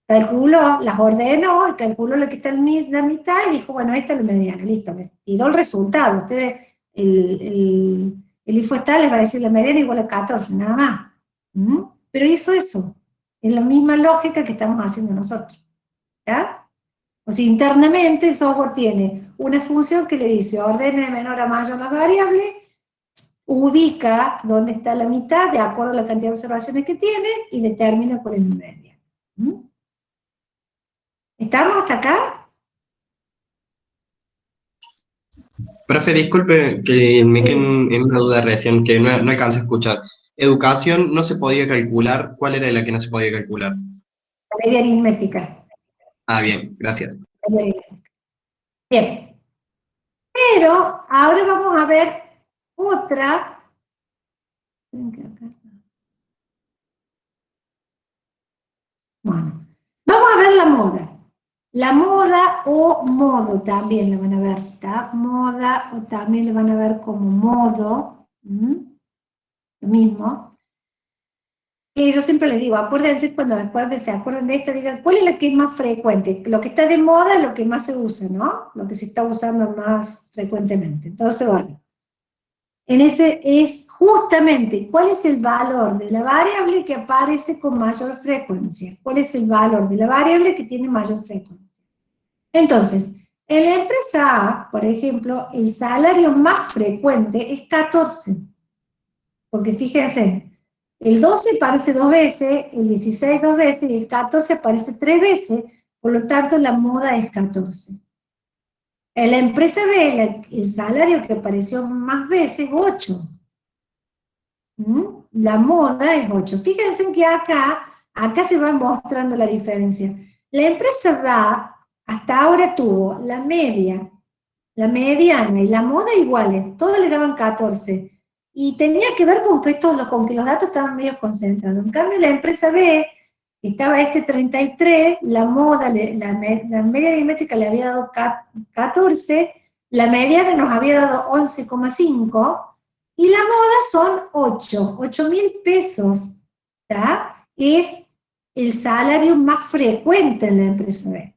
Calculó, las ordenó, y calculó lo que está en la mitad, y dijo, bueno, esta es la mediana, listo, me tiró el resultado. Ustedes... El Infostat les va a decir la mediana igual a 14, nada más. Pero hizo eso. Es la misma lógica que estamos haciendo nosotros. ¿Ya? O sea, internamente el software tiene una función que le dice ordene de menor a mayor las variables, ubica dónde está la mitad de acuerdo a la cantidad de observaciones que tiene y determina cuál es la media. ¿Estamos hasta acá? Profe, disculpe que me quedé en una duda recién, que no alcancé a escuchar. Educación no se podía calcular, ¿cuál era la que no se podía calcular? La media aritmética. Ah, bien, gracias. Bien. Pero ahora vamos a ver otra. Bueno, vamos a ver la moda. La moda o modo también la van a ver, ¿está? Moda o también le van a ver como modo. Lo mismo. Y yo siempre les digo, acuérdense cuando se acuerdan de esta, digan, ¿cuál es la que es más frecuente? Lo que está de moda es lo que más se usa, ¿no? Lo que se está usando más frecuentemente. Entonces, bueno. En ese es justamente cuál es el valor de la variable que aparece con mayor frecuencia. ¿Cuál es el valor de la variable que tiene mayor frecuencia? Entonces, en la empresa A, por ejemplo, el salario más frecuente es 14. Porque fíjense, el 12 aparece 2 veces, el 16 2 veces y el 14 aparece 3 veces, por lo tanto la moda es 14. En la empresa B, el salario que apareció más veces es 8. La moda es 8. Fíjense que acá se va mostrando la diferencia. La empresa B hasta ahora tuvo la media, la mediana y la moda iguales, todos le daban 14. Y tenía que ver con que los datos estaban medio concentrados. En cambio, la empresa B, estaba 33, la moda, la media aritmética le había dado 14, la mediana nos había dado 11,5, y la moda son 8.000 pesos, ¿tá? Es el salario más frecuente en la empresa B.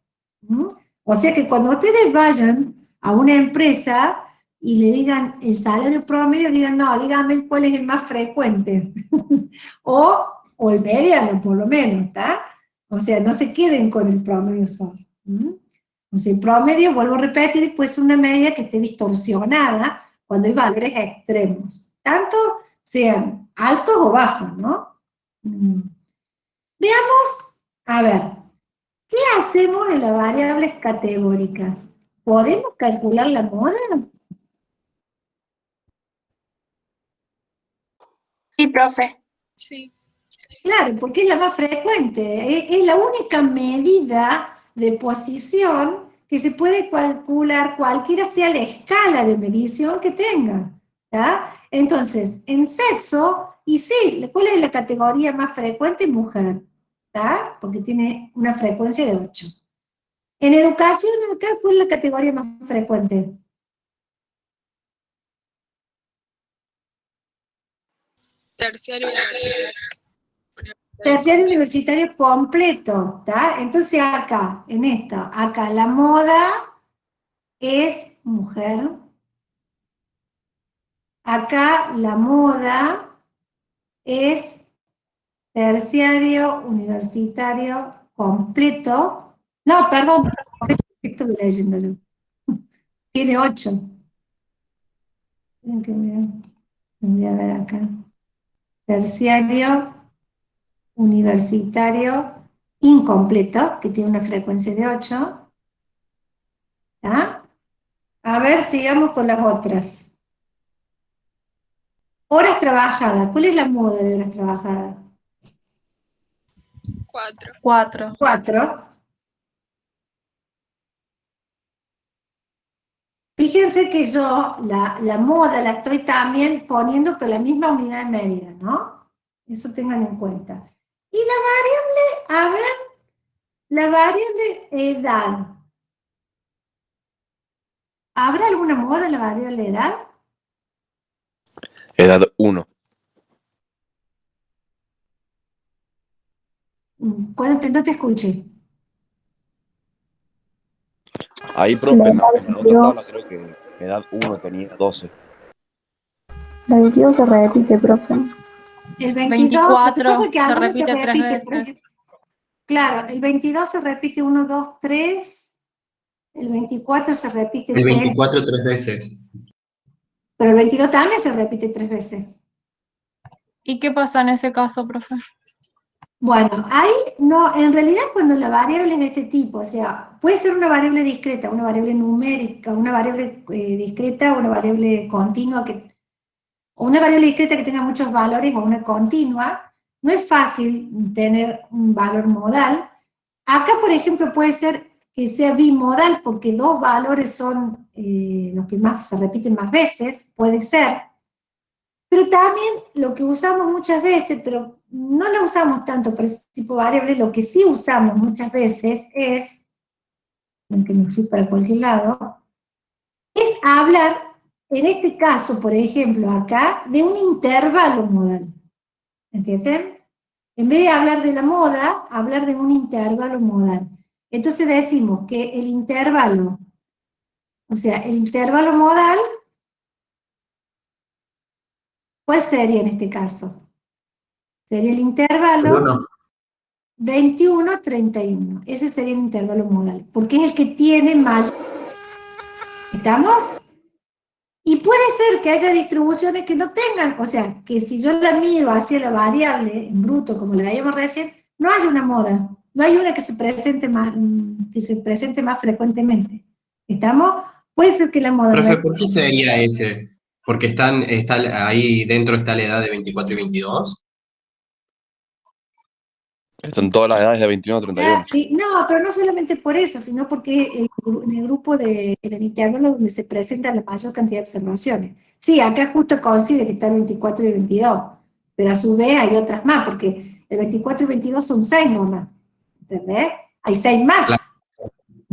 O sea que cuando ustedes vayan a una empresa y le digan el salario promedio, digan, no, díganme cuál es el más frecuente. o el mediano, por lo menos, ¿está? O sea, no se queden con el promedio solo. O sea, el promedio, vuelvo a repetir, puede ser una media que esté distorsionada cuando hay valores extremos, tanto sean altos o bajos, ¿no? Veamos, a ver, ¿qué hacemos en las variables categóricas? ¿Podemos calcular la moda? Sí, profe. Sí. Claro, porque es la más frecuente, es la única medida de posición que se puede calcular cualquiera sea la escala de medición que tenga. ¿Tá? Entonces, en sexo, y sí, ¿cuál es la categoría más frecuente? Mujer, ¿tá? Porque tiene una frecuencia de 8. En educación, ¿cuál es la categoría más frecuente? Terciario universitario. Terciario universitario completo, ¿está? Entonces acá, en esto, acá la moda es mujer. Acá la moda es terciario universitario completo. No, perdón, estoy leyendo yo. Tiene 8. Voy a ver acá. Terciario universitario incompleto, que tiene una frecuencia de 8. ¿Está? A ver, sigamos con las otras. Horas trabajadas. ¿Cuál es la moda de horas trabajadas? 4. 4. 4. Fíjense que yo la moda la estoy también poniendo con la misma unidad de medida, ¿no? Eso tengan en cuenta. Y la variable, a ver, la variable edad. ¿Habrá alguna moda en la variable edad? Edad 1. Cuando no te escuché. Ahí, profe, en la otra tabla creo que edad 1 tenía 12. La 22 se repite, profe. El 22, lo que pasa es que se algunos se repite 3 repite, por ejemplo, veces. claro, el 22 se repite 1, 2, 3, el 24 se repite El 3, 24 3 veces. pero el 22 también se repite 3 veces. ¿Y qué pasa en ese caso, profe? Bueno, ahí no, en realidad cuando la variable es de este tipo, o sea, puede ser una variable discreta, una variable numérica, una variable discreta, una variable continua, o una variable discreta que tenga muchos valores, o una continua, no es fácil tener un valor modal. Acá, por ejemplo, puede ser que sea bimodal, porque 2 valores son los que más se repiten más veces, puede ser. Pero también lo que usamos muchas veces, pero no lo usamos tanto para ese tipo de variable, lo que sí usamos muchas veces es, aunque me fui para cualquier lado, es hablar, en este caso, por ejemplo, acá, de un intervalo modal. ¿Entienden? En vez de hablar de la moda, hablar de un intervalo modal. Entonces decimos que el intervalo, o sea, el intervalo modal ¿Cuál sería en este caso? Sería el intervalo 21-31. Ese sería el intervalo modal, porque es el que tiene mayor. ¿Estamos? Y puede ser que haya distribuciones que no tengan, o sea, que si yo la miro hacia la variable en bruto, como la veíamos recién, no haya una moda, no hay una que se presente más frecuentemente. ¿Estamos? Puede ser que la moda... Profe, ¿por qué sería ese? ¿Porque ahí dentro está la edad de 24 y 22? Están todas las edades de 21 a 31. No, pero no solamente por eso, sino porque en el grupo en el intervalo donde se presenta la mayor cantidad de observaciones. Sí, acá justo coincide que está el 24 y el 22, pero a su vez hay otras más, porque el 24 y 22 son 6 nomás, ¿entendés? Hay 6 más.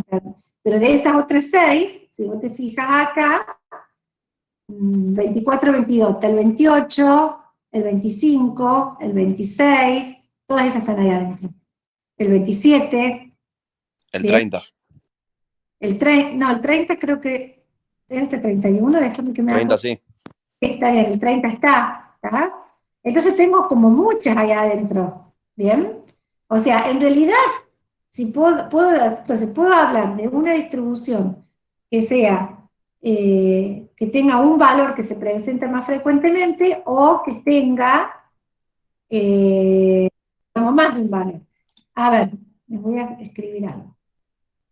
Claro. Pero de esas otras 6, si vos te fijas acá, 24, 22, está el 28, el 25, el 26, todas esas están ahí adentro. El 27. El Bien. 30. El 30 creo que es este 31, déjame que me 30 haga. sí. Está bien, el 30 está. Entonces tengo como muchas ahí adentro. ¿Bien? O sea, en realidad, si entonces puedo hablar de una distribución que sea, que tenga un valor que se presenta más frecuentemente o que tenga, digamos, más de un valor. A ver, les voy a escribir algo.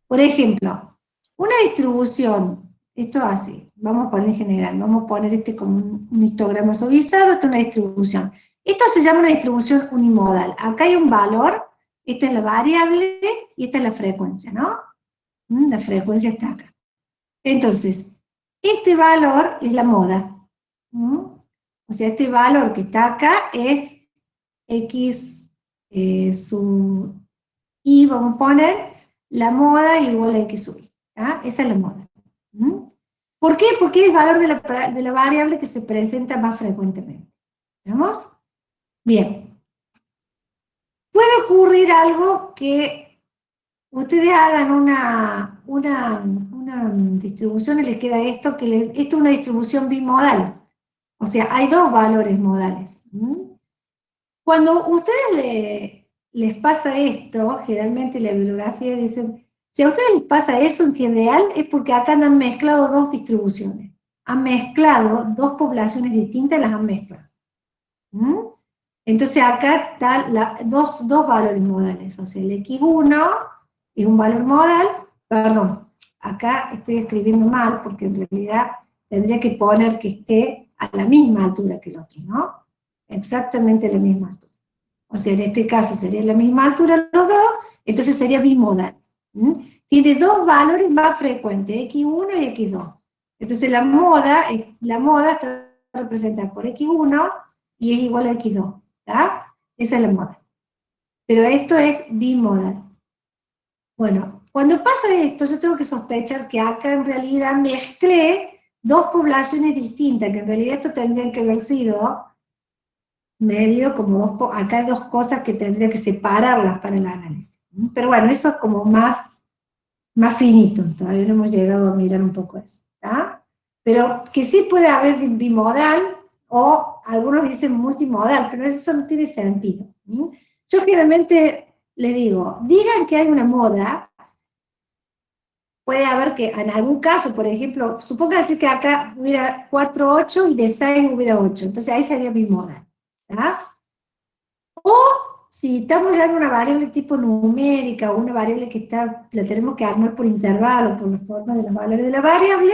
Por ejemplo, una distribución, esto así, vamos a poner en general, vamos a poner este como un histograma suavizado, esto es una distribución. Esto se llama una distribución unimodal. Acá hay un valor, esta es la variable y esta es la frecuencia, ¿no? La frecuencia está acá. Entonces, este valor es la moda. O sea, este valor que está acá es x sub y, vamos a poner, la moda igual a x sub y. Esa es la moda. ¿Por qué? Porque es el valor de la variable que se presenta más frecuentemente. ¿Vamos? Bien. Puede ocurrir algo que ustedes hagan una distribución y les queda esto, esto es una distribución bimodal. O sea, hay dos valores modales. Cuando a ustedes les pasa esto, generalmente la bibliografía dicen, si a ustedes les pasa eso en general es porque acá han mezclado dos distribuciones. Han mezclado dos poblaciones distintas, las han mezclado. Entonces acá están dos valores modales. O sea, el x1 es un valor modal, perdón, acá estoy escribiendo mal porque en realidad tendría que poner que esté a la misma altura que el otro, ¿no? Exactamente a la misma altura. O sea, en este caso sería la misma altura los dos, entonces sería bimodal. Tiene dos valores más frecuentes, x1 y x2. Entonces la moda está representada por x1 y es igual a x2. ¿Está? Esa es la moda. Pero esto es bimodal. Bueno, cuando pasa esto, yo tengo que sospechar que acá en realidad mezclé dos poblaciones distintas, que en realidad esto tendrían que haber sido medido como acá hay dos cosas que tendría que separarlas para el análisis. Pero bueno, eso es como más finito, todavía no hemos llegado a mirar un poco eso. ¿Está? Pero que sí puede haber bimodal, o algunos dicen multimodal, pero eso no tiene sentido. Yo generalmente les digo, digan que hay una moda, puede haber que en algún caso, por ejemplo, supónganse que acá hubiera 4, 8 y de 6 hubiera 8, entonces ahí sería bimodal. O si estamos ya en una variable tipo numérica o una variable que la tenemos que armar por intervalo, por la forma de los valores de la variable,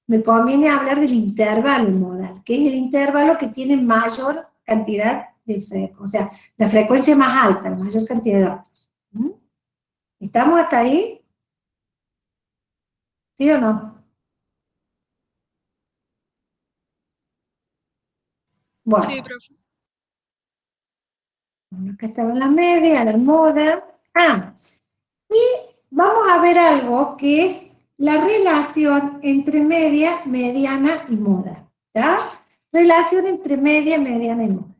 me conviene hablar del intervalo modal, que es el intervalo que tiene mayor cantidad de frecuencia, o sea, la frecuencia más alta, la mayor cantidad de datos. ¿Estamos hasta ahí? ¿Sí o no? Bueno. Sí, profe. Acá estaba la media, la moda. Y vamos a ver algo que es la relación entre media, mediana y moda. ¿Está? Relación entre media, mediana y moda.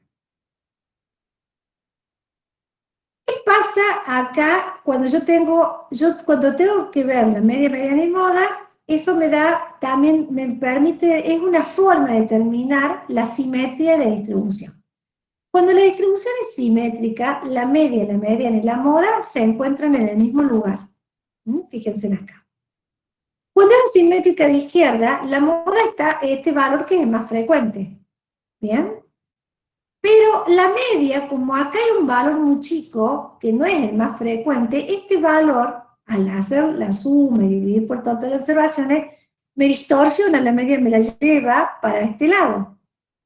¿Qué pasa acá cuando cuando tengo que ver la media, mediana y moda? eso me da, también me permite, es una forma de determinar la simetría de la distribución. Cuando la distribución es simétrica, la media, la mediana y la moda se encuentran en el mismo lugar. Fíjense acá. Cuando es simétrica de izquierda, la moda está este valor que es el más frecuente. ¿Bien? Pero la media, como acá hay un valor muy chico, que no es el más frecuente, este valor, al hacer la suma y dividir por total de observaciones, me distorsiona la media, me la lleva para este lado.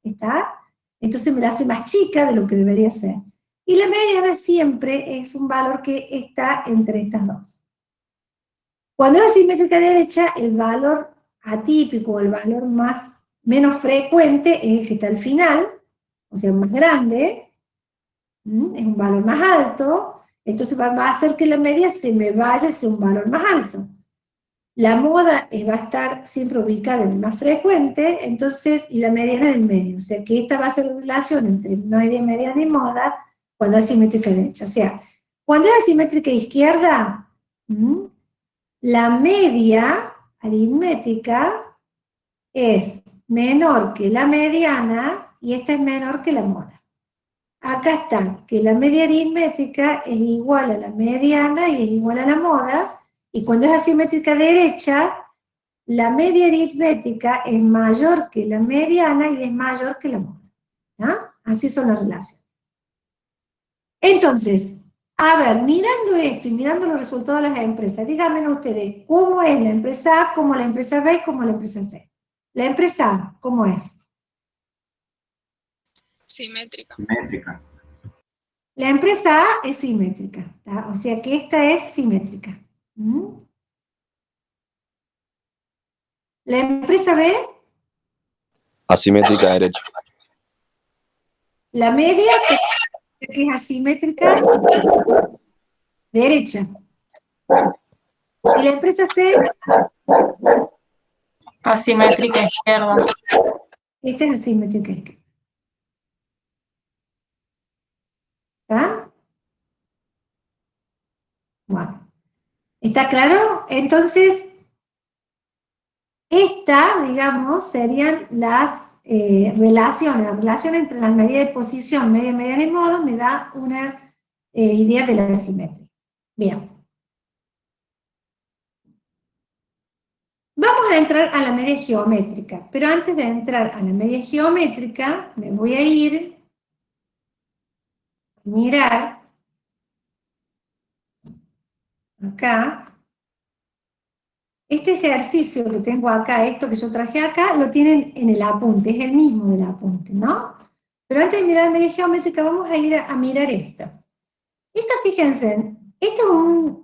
¿Está? Entonces me la hace más chica de lo que debería ser. Y la mediana siempre es un valor que está entre estas dos. Cuando es simétrica derecha, el valor atípico, el valor menos frecuente es el que está al final, o sea, más grande, es un valor más alto, entonces va a hacer que la media se me vaya hacia un valor más alto. La moda va a estar siempre ubicada en el más frecuente, entonces, y la mediana en el medio. O sea, que esta va a ser la relación entre media, mediana y moda cuando es simétrica derecha. O sea, cuando es asimétrica izquierda, la media aritmética es menor que la mediana y esta es menor que la moda. Acá está, que la media aritmética es igual a la mediana y es igual a la moda, y cuando es asimétrica derecha, la media aritmética es mayor que la mediana y es mayor que la moda. ¿Ah? Así son las relaciones. Entonces, a ver, mirando esto y mirando los resultados de las empresas, díganme ustedes, ¿cómo es la empresa A, cómo la empresa B y cómo la empresa C? La empresa A, ¿cómo es? Simétrica. Simétrica. La empresa A es simétrica, ¿tá? O sea que esta es simétrica. La empresa B, Asimétrica derecha. la media, que es asimétrica, derecha. Y la empresa C, Asimétrica izquierda. esta es asimétrica izquierda. ¿Está? Bueno. ¿Está claro? Entonces, esta, digamos, serían las relaciones. La relación entre las medidas de posición, media, mediana y modo, me da una idea de la simetría. Bien. Vamos a entrar a la media geométrica, pero antes de entrar a la media geométrica, me voy a ir a mirar acá. Este ejercicio que tengo acá, esto que yo traje acá, lo tienen en el apunte, es el mismo del apunte, ¿no? Pero antes de mirar la media geométrica, vamos a ir a mirar esto. Esta, fíjense, esto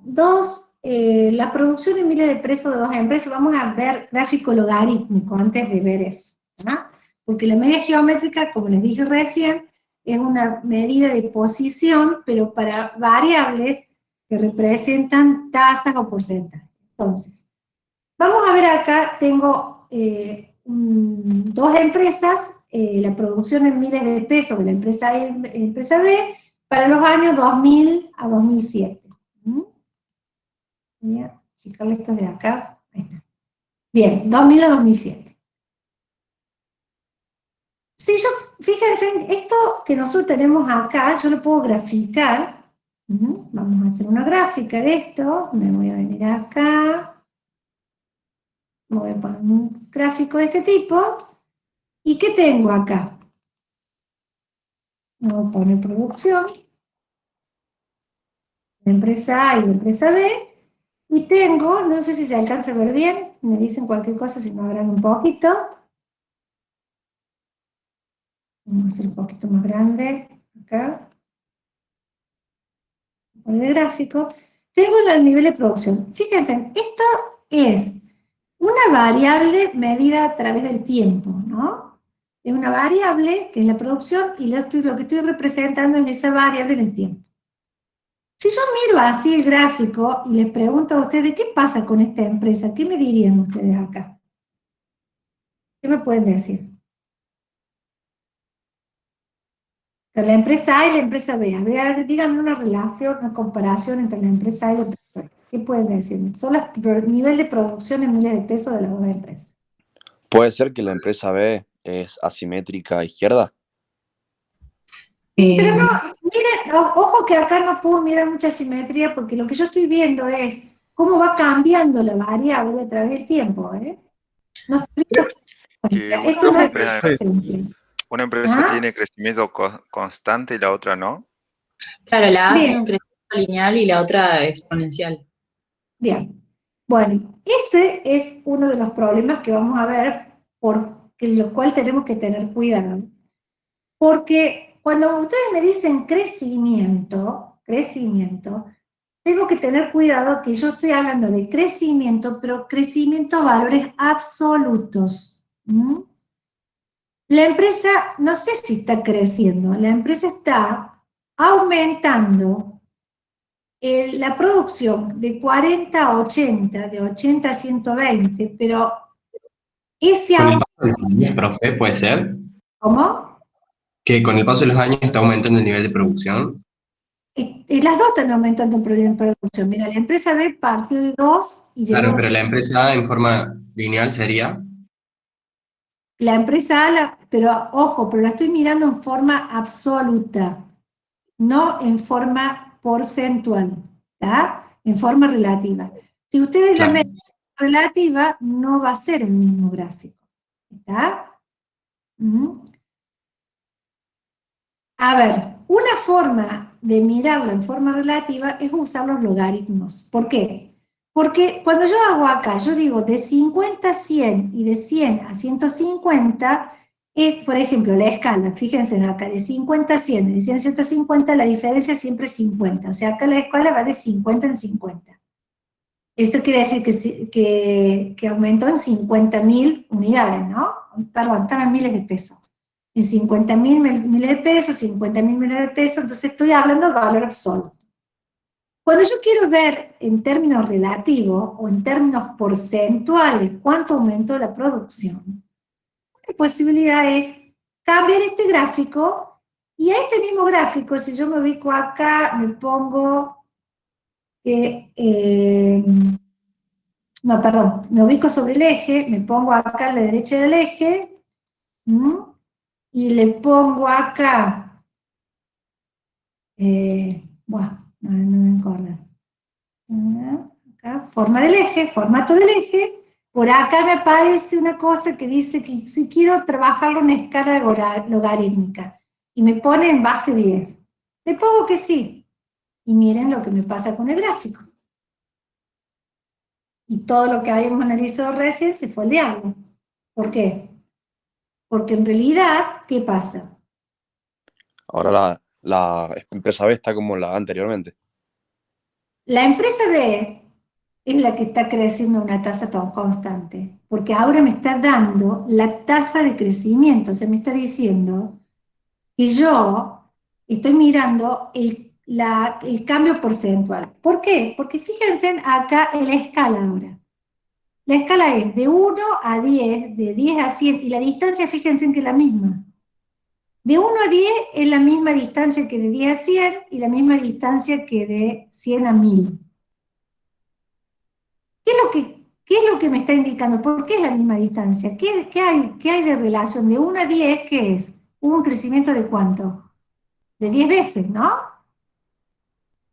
es la producción en miles de pesos de dos empresas. Vamos a ver gráfico logarítmico antes de ver eso, ¿no? Porque la media geométrica, como les dije recién, es una medida de posición, pero para variables que representan tasas o porcentajes. Entonces, vamos a ver acá, tengo dos empresas, la producción en miles de pesos de la empresa A y la empresa B, para los años 2000 a 2007. Voy a checarle esto de acá. Ahí está. Bien, 2000 a 2007. Fíjense, esto que nosotros tenemos acá, yo lo puedo graficar. Vamos a hacer una gráfica de esto. Me voy a venir acá. Voy a poner un gráfico de este tipo. ¿Y qué tengo acá? Voy a poner producción. La empresa A y la empresa B. Y tengo, no sé si se alcanza a ver bien, me dicen cualquier cosa si me abran un poquito. Vamos a hacer un poquito más grande acá. Por el gráfico. Tengo el nivel de producción. Fíjense, esto es una variable medida a través del tiempo, ¿no? Es una variable que es la producción y lo que estoy representando es esa variable en el tiempo. Si yo miro así el gráfico y les pregunto a ustedes, ¿qué pasa con esta empresa? ¿Qué me dirían ustedes acá? ¿Qué me pueden decir? La empresa A y la empresa B. A ver, díganme una relación, una comparación entre la empresa A y la empresa B. ¿Qué pueden decirme? Son el nivel de producción en miles de pesos de las dos empresas. ¿Puede ser que la empresa B es asimétrica a izquierda? Pero no, miren, ojo que acá no puedo mirar mucha simetría porque lo que yo estoy viendo es cómo va cambiando la variable a través del tiempo, ¿eh? No estoy viendo frecuencia. Esto no es frecuencia. Una empresa ¿Ah? tiene crecimiento constante y la otra no. Claro, la A Bien. tiene un crecimiento lineal y la otra exponencial. Bien. Bueno, ese es uno de los problemas que vamos a ver, por lo cual tenemos que tener cuidado. Porque cuando ustedes me dicen crecimiento, tengo que tener cuidado que yo estoy hablando de crecimiento, pero crecimiento a valores absolutos. ¿Mm? La empresa, no sé si está creciendo, la empresa está aumentando la producción de 40 a 80, de 80 a 120, pero ese Con el aumento... paso de los años, profe, ¿puede ser? ¿Cómo? Que con el paso de los años está aumentando el nivel de producción. Y las dos están aumentando en producción. Mira, la empresa B partió de 2 y Claro, llegó... pero la empresa A en forma lineal sería. La empresa A, pero ojo, pero la estoy mirando en forma absoluta, no en forma porcentual, ¿está? En forma relativa. Si ustedes Claro. la meten relativa, no va a ser el mismo gráfico, ¿está? A ver, una forma de mirarla en forma relativa es usar los logaritmos. ¿Por qué? Porque cuando yo hago acá, yo digo de 50 a 100 y de 100 a 150, es, por ejemplo, la escala, fíjense acá, de 50 a 100, de 100 a 150, la diferencia siempre es 50. O sea, acá la escala va de 50 en 50. Eso quiere decir que aumentó en 50.000 unidades, ¿no? Perdón, están en miles de pesos. En 50.000 miles de pesos, 50.000 miles de pesos, entonces estoy hablando del valor absoluto. Cuando yo quiero ver en términos relativos o en términos porcentuales cuánto aumentó la producción, la posibilidad es cambiar este gráfico y a este mismo gráfico, si yo me ubico acá, me pongo no, perdón, me ubico sobre el eje, me pongo acá a la derecha del eje, y le pongo acá, bueno, no me acuerdo. Acá, forma del eje, formato del eje. Por acá me aparece una cosa que dice que si quiero trabajarlo en escala logarítmica y me pone en base 10, le pongo que sí. Y miren lo que me pasa con el gráfico. Y todo lo que habíamos analizado recién se fue al diablo. ¿Por qué? Porque en realidad, ¿qué pasa? Ahora la empresa B está como la anteriormente. La empresa B es la que está creciendo a una tasa tan constante, porque ahora me está dando la tasa de crecimiento, o sea, me está diciendo que yo estoy mirando el cambio porcentual. ¿Por qué? Porque fíjense acá en la escala ahora. La escala es de 1 a 10, de 10 a 100, y la distancia, fíjense que es la misma. De 1 a 10 es la misma distancia que de 10 a 100 y la misma distancia que de 100 a 1000. ¿Qué es lo que me está indicando? ¿Por qué es la misma distancia? ¿Qué hay de relación? De 1 a 10, ¿qué es? ¿Hubo un crecimiento de cuánto? De 10 veces, ¿no?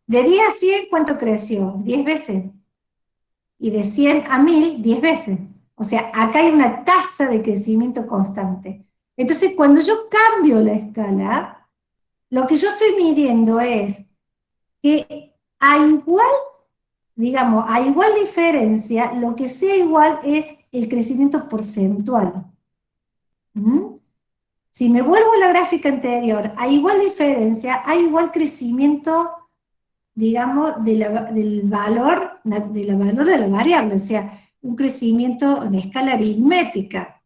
De 10 a 100, ¿cuánto creció? 10 veces. Y de 100 a 1000, 10 veces. O sea, acá hay una tasa de crecimiento constante. Entonces, cuando yo cambio la escala, lo que yo estoy midiendo es que a igual, digamos, a igual diferencia, lo que sea igual es el crecimiento porcentual. Si me vuelvo a la gráfica anterior, a igual diferencia, hay igual crecimiento, digamos, del valor de la variable, o sea, un crecimiento en escala aritmética,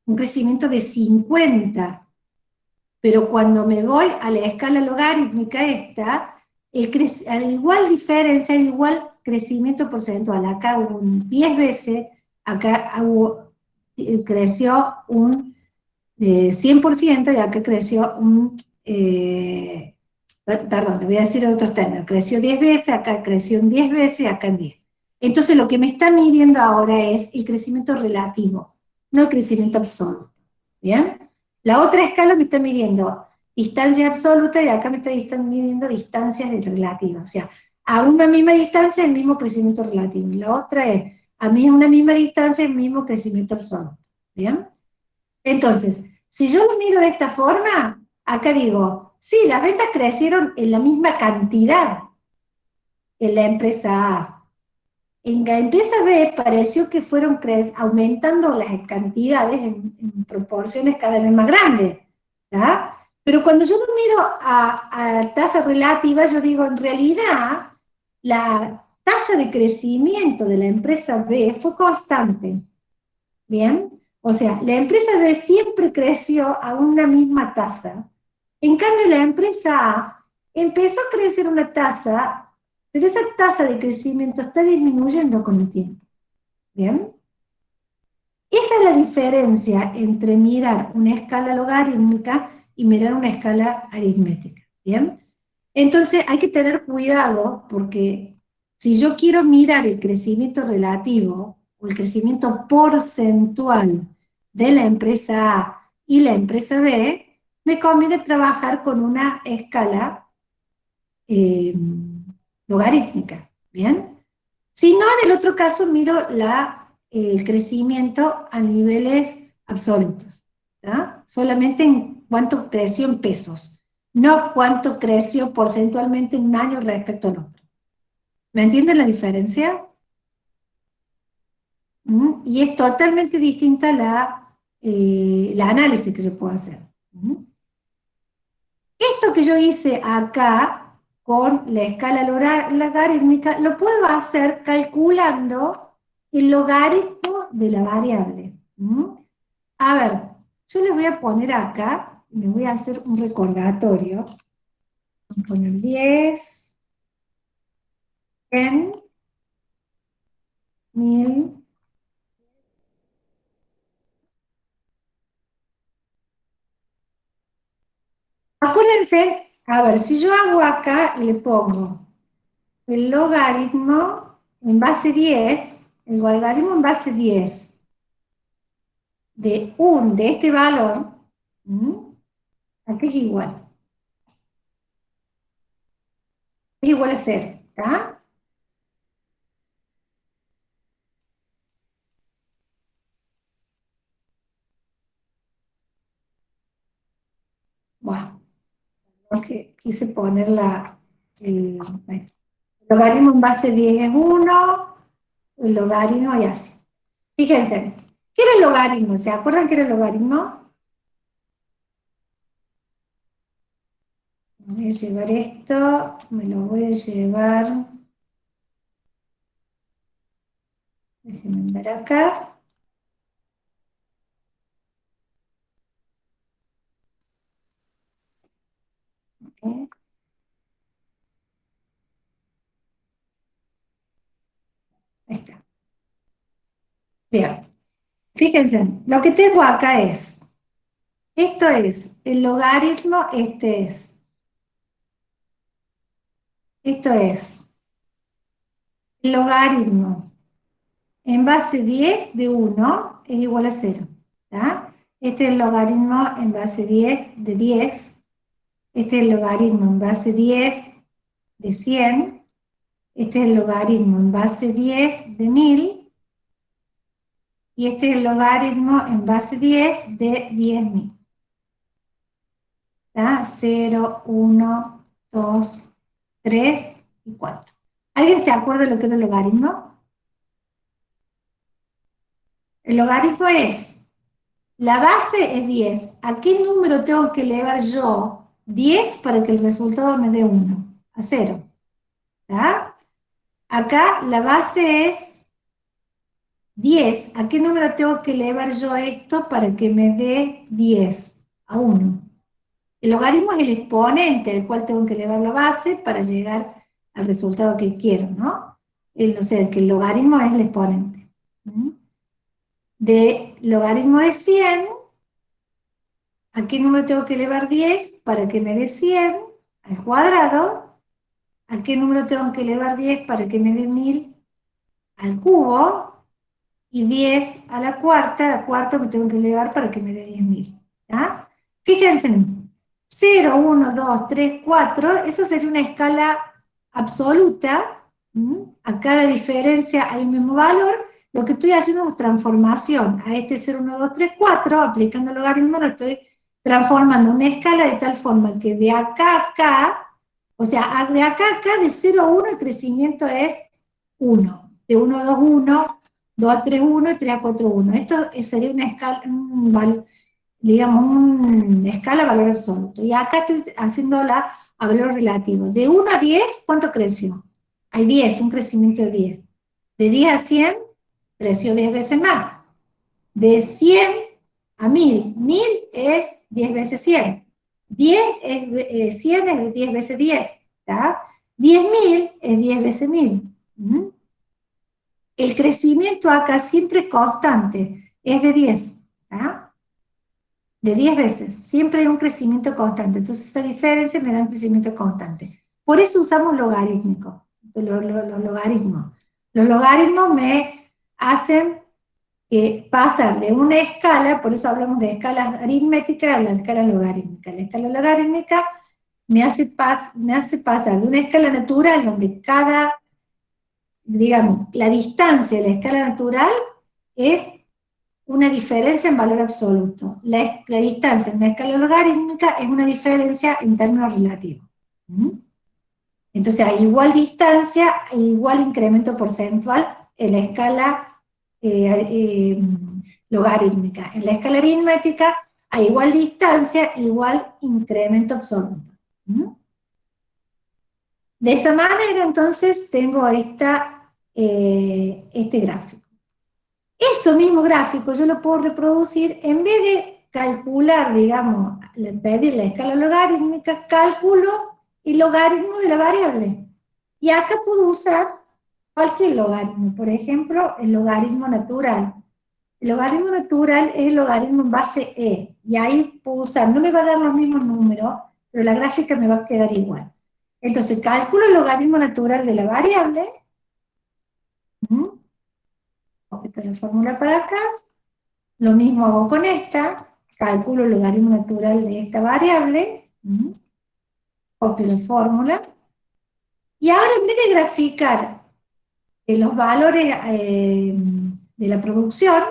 un crecimiento de 50. Pero cuando me voy a la escala logarítmica esta, a igual diferencia, igual crecimiento porcentual. Acá hubo un 10 veces, acá creció un 100% y acá creció un Perdón, le voy a decir en otros términos, creció 10 veces, acá creció en 10 veces, acá en 10. Entonces lo que me está midiendo ahora es el crecimiento relativo, no el crecimiento absoluto. ¿Bien? La otra escala me está midiendo distancia absoluta y acá me está midiendo distancias relativas. O sea, a una misma distancia el mismo crecimiento relativo. Y la otra es, a mí una misma distancia el mismo crecimiento absoluto. ¿Bien? Entonces, si yo lo miro de esta forma, acá digo, sí, las ventas crecieron en la misma cantidad en la empresa A. En la empresa B pareció que fueron aumentando las cantidades en proporciones cada vez más grandes, ¿tá? Pero cuando yo lo miro a tasa relativa, yo digo, en realidad, la tasa de crecimiento de la empresa B fue constante, ¿bien? O sea, la empresa B siempre creció a una misma tasa. En cambio, la empresa A empezó a crecer una tasa, pero esa tasa de crecimiento está disminuyendo con el tiempo. ¿Bien? Esa es la diferencia entre mirar una escala logarítmica y mirar una escala aritmética. ¿Bien? Entonces hay que tener cuidado porque si yo quiero mirar el crecimiento relativo o el crecimiento porcentual de la empresa A y la empresa B, me conviene trabajar con una escala logarítmica, ¿bien? Si no, en el otro caso miro el crecimiento a niveles absolutos, ¿tá? Solamente en cuánto creció en pesos, no cuánto creció porcentualmente en un año respecto al otro. ¿Me entienden la diferencia? Y es totalmente distinta la análisis que yo puedo hacer. Esto que yo hice acá, con la escala logarítmica, lo puedo hacer calculando el logaritmo de la variable. A ver, yo les voy a poner acá, me voy a hacer un recordatorio. Voy a poner 10, 100, 1000. Acuérdense, a ver, si yo hago acá y le pongo el logaritmo en base 10, el logaritmo en base 10 de este valor, aquí es igual. Es igual a 0, ¿está? Bueno, porque quise poner el logaritmo en base 10 es 1, el logaritmo y así. Fíjense, ¿qué era el logaritmo? ¿Se acuerdan qué era el logaritmo? Voy a llevar esto, me lo voy a llevar, déjenme ver acá. Okay. Ahí está. Bien, fíjense, lo que tengo acá es, esto es el logaritmo, esto es el logaritmo en base 10 de 1 es igual a 0. ¿Tá? Este es el logaritmo en base 10 de 10. Este es el logaritmo en base 10 de 100. Este es el logaritmo en base 10 de 1000. Y este es el logaritmo en base 10 de 10.000. 0, 1, 2, 3 y 4. ¿Alguien se acuerda de lo que era el logaritmo? El logaritmo es, la base es 10. ¿A qué número tengo que elevar yo 10 para que el resultado me dé 1? A 0. ¿Tá? Acá la base es 10. ¿A qué número tengo que elevar yo esto para que me dé 10? A 1. El logaritmo es el exponente al cual tengo que elevar la base para llegar al resultado que quiero, ¿no? O sea, que el logaritmo es el exponente. De logaritmo de 100, ¿a qué número tengo que elevar 10 para que me dé 100? al cuadrado. ¿A qué número tengo que elevar 10 para que me dé 1000? Al cubo. Y 10 a la cuarta, al cuarto me tengo que elevar para que me dé 10.000. ¿Ya? Fíjense, 0, 1, 2, 3, 4, eso sería una escala absoluta. A cada diferencia hay un mismo valor. Lo que estoy haciendo es transformación. A este 0, 1, 2, 3, 4, aplicando el logaritmo, lo estoy transformando en una escala de tal forma que de acá a acá, o sea, de acá a acá, de 0 a 1, el crecimiento es 1. De 1 a 2, 1. 2 a 3, 1 y 3 a 4, 1. Esto sería una escala, digamos, una escala valor absoluto. Y acá estoy haciéndola a valor relativo. De 1 a 10, ¿cuánto creció? Hay 10, un crecimiento de 10. De 10 a 100, creció 10 veces más. De 100 a 1000, 1000 es 10 veces 100. 10 es, 100 es 10 veces 10. ¿Tá? 10.000 es 10 veces 1000. El crecimiento acá siempre es constante, es de 10, ¿ah? De 10 veces, siempre hay un crecimiento constante, entonces esa diferencia me da un crecimiento constante. Por eso usamos logarítmicos, los logaritmos. Los logaritmos me hacen pasar de una escala, por eso hablamos de escalas aritméticas a la escala logarítmica. La escala logarítmica me hace pasar de una escala natural donde cada, digamos, la distancia de la escala natural es una diferencia en valor absoluto. La distancia en una escala logarítmica es una diferencia en términos relativos. Entonces, a igual distancia, e igual incremento porcentual en la escala logarítmica. En la escala aritmética, a igual distancia, igual incremento absoluto. De esa manera, entonces, tengo este gráfico. Eso mismo gráfico yo lo puedo reproducir, en vez de calcular, digamos, pedir la escala logarítmica, calculo el logaritmo de la variable. Y acá puedo usar cualquier logaritmo, por ejemplo, el logaritmo natural. El logaritmo natural es el logaritmo en base e, y ahí puedo usar, no me va a dar los mismos números, pero la gráfica me va a quedar igual. Entonces, calculo el logaritmo natural de la variable. Copio la fórmula para acá. Lo mismo hago con esta. Calculo el logaritmo natural de esta variable. Copio la fórmula. Y ahora, en vez de graficar los valores de la producción,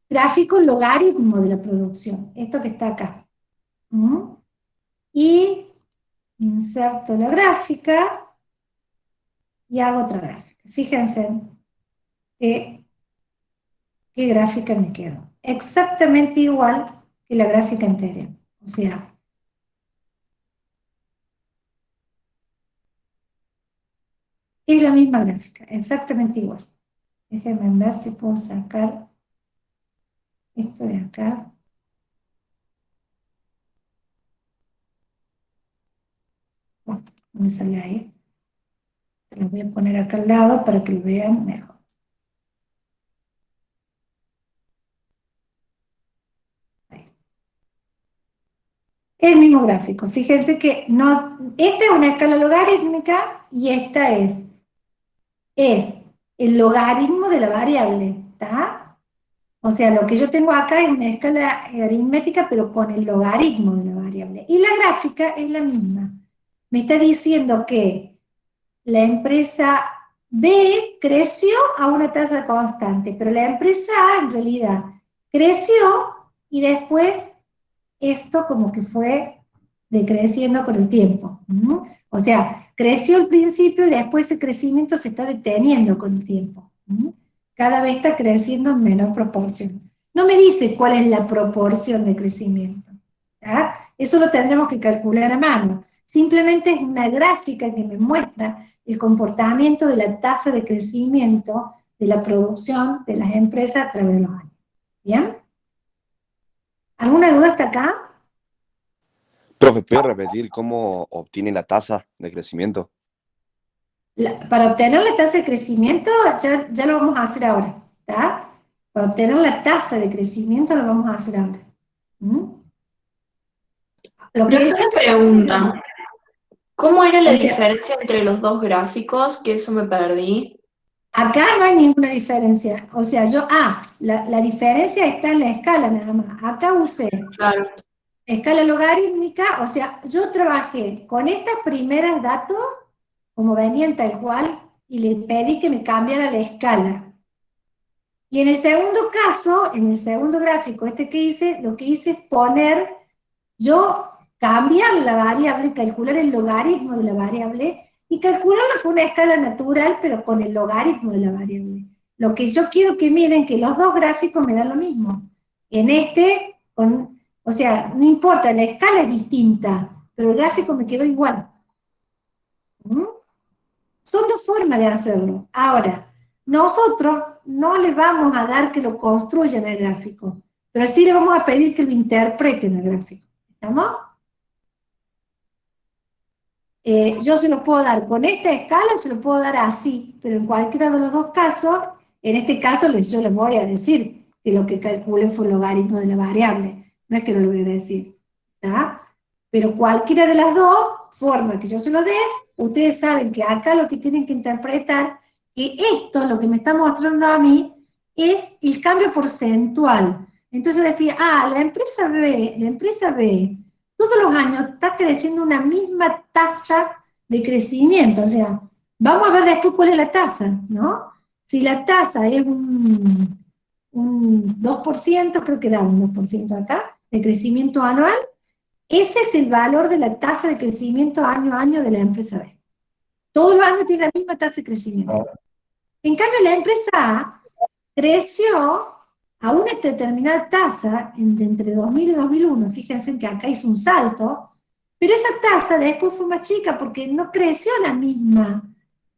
grafico el logaritmo de la producción. Esto que está acá. Y inserto la gráfica y hago otra gráfica. Fíjense qué gráfica me quedó. Exactamente igual que la gráfica anterior. O sea, es la misma gráfica, exactamente igual. Déjenme ver si puedo sacar esto de acá. Bueno, no me sale ahí. Lo voy a poner acá al lado para que lo vean mejor. Ahí. El mismo gráfico. Fíjense que no, esta es una escala logarítmica y esta es el logaritmo de la variable, ¿está? O sea, lo que yo tengo acá es una escala aritmética, pero con el logaritmo de la variable. Y la gráfica es la misma. Me está diciendo que la empresa B creció a una tasa constante, pero la empresa A en realidad creció y después esto como que fue decreciendo con el tiempo. O sea, creció al principio y después ese crecimiento se está deteniendo con el tiempo. Cada vez está creciendo en menor proporción. No me dice cuál es la proporción de crecimiento. ¿Ya? Eso lo tendremos que calcular a mano. Simplemente es una gráfica que me muestra el comportamiento de la tasa de crecimiento de la producción de las empresas a través de los años. ¿Bien? ¿Alguna duda hasta acá? Profe, ¿puede repetir cómo obtiene la tasa de crecimiento? Para obtener la tasa de crecimiento, ya lo vamos a hacer ahora. ¿Está? Para obtener la tasa de crecimiento lo vamos a hacer ahora. Lo que Una pregunta. ¿Cómo era la O sea, diferencia entre los dos gráficos? Que eso me perdí. acá no hay ninguna diferencia. O sea, la diferencia está en la escala nada más. Acá usé Claro. escala logarítmica, o sea, yo trabajé con estas primeras datos, como venían tal cual, y le pedí que me cambiara la escala. Y en el segundo caso, en el segundo gráfico, este que hice, lo que hice es cambiar la variable, calcular el logaritmo de la variable, y calcularla con una escala natural, pero con el logaritmo de la variable. Lo que yo quiero que miren, que los dos gráficos me dan lo mismo. En este, o sea, no importa, la escala es distinta, pero el gráfico me quedó igual. ¿Mm? Son dos formas de hacerlo. Ahora, nosotros no le vamos a dar que lo construyan el gráfico, pero sí le vamos a pedir que lo interpreten el gráfico. ¿Estamos? Yo se lo puedo dar con esta escala, se lo puedo dar así, pero en cualquiera de los dos casos, en este caso yo les voy a decir que lo que calcule fue el logaritmo de la variable, no es que no lo voy a decir, ¿está? Pero cualquiera de las dos formas que yo se lo dé, ustedes saben que acá lo que tienen que interpretar, que esto, lo que me está mostrando a mí, es el cambio porcentual. Entonces decía, la empresa B, todos los años está creciendo una misma tasa de crecimiento, o sea, vamos a ver después cuál es la tasa, ¿no? Si la tasa es un 2%, creo que da un 2% acá, de crecimiento anual, ese es el valor de la tasa de crecimiento año a año de la empresa B. Todos los años tiene la misma tasa de crecimiento. En cambio, la empresa A creció a una determinada tasa entre 2000 y 2001, fíjense que acá hizo un salto, pero esa tasa después fue más chica porque no creció la misma.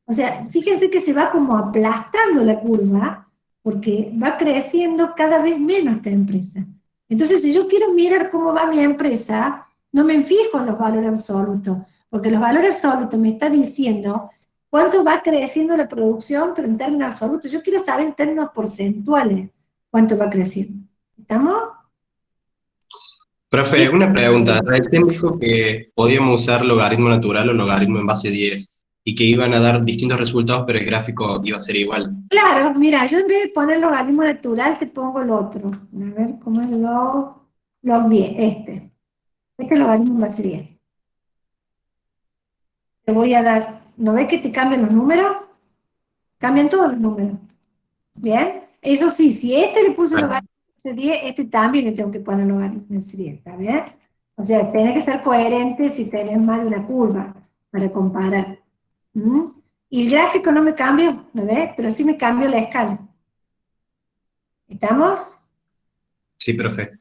O sea, fíjense que se va como aplastando la curva, porque va creciendo cada vez menos esta empresa. Entonces, si yo quiero mirar cómo va mi empresa, no me fijo en los valores absolutos, porque los valores absolutos me están diciendo cuánto va creciendo la producción, pero en términos absolutos. Yo quiero saber en términos porcentuales cuánto va creciendo. ¿Estamos? Profe, una pregunta. Recién dijo que podíamos usar logaritmo natural o logaritmo en base 10 y que iban a dar distintos resultados, pero el gráfico iba a ser igual. Claro, mira, yo en vez de poner logaritmo natural te pongo el otro. A ver, ¿cómo es log 10? Este es logaritmo en base 10. Te voy a dar, ¿no ves que te cambian los números? Cambian todos los números. ¿Bien? Eso sí, si este le puse logaritmo en base 10, este también le tengo que poner logaritmo en base 10, ¿está bien? O sea, tenés que ser coherente si tenés más de una curva para comparar. ¿Mm? Y el gráfico no me cambió, ¿no ves? Pero sí me cambió la escala. ¿Estamos? Sí, profe.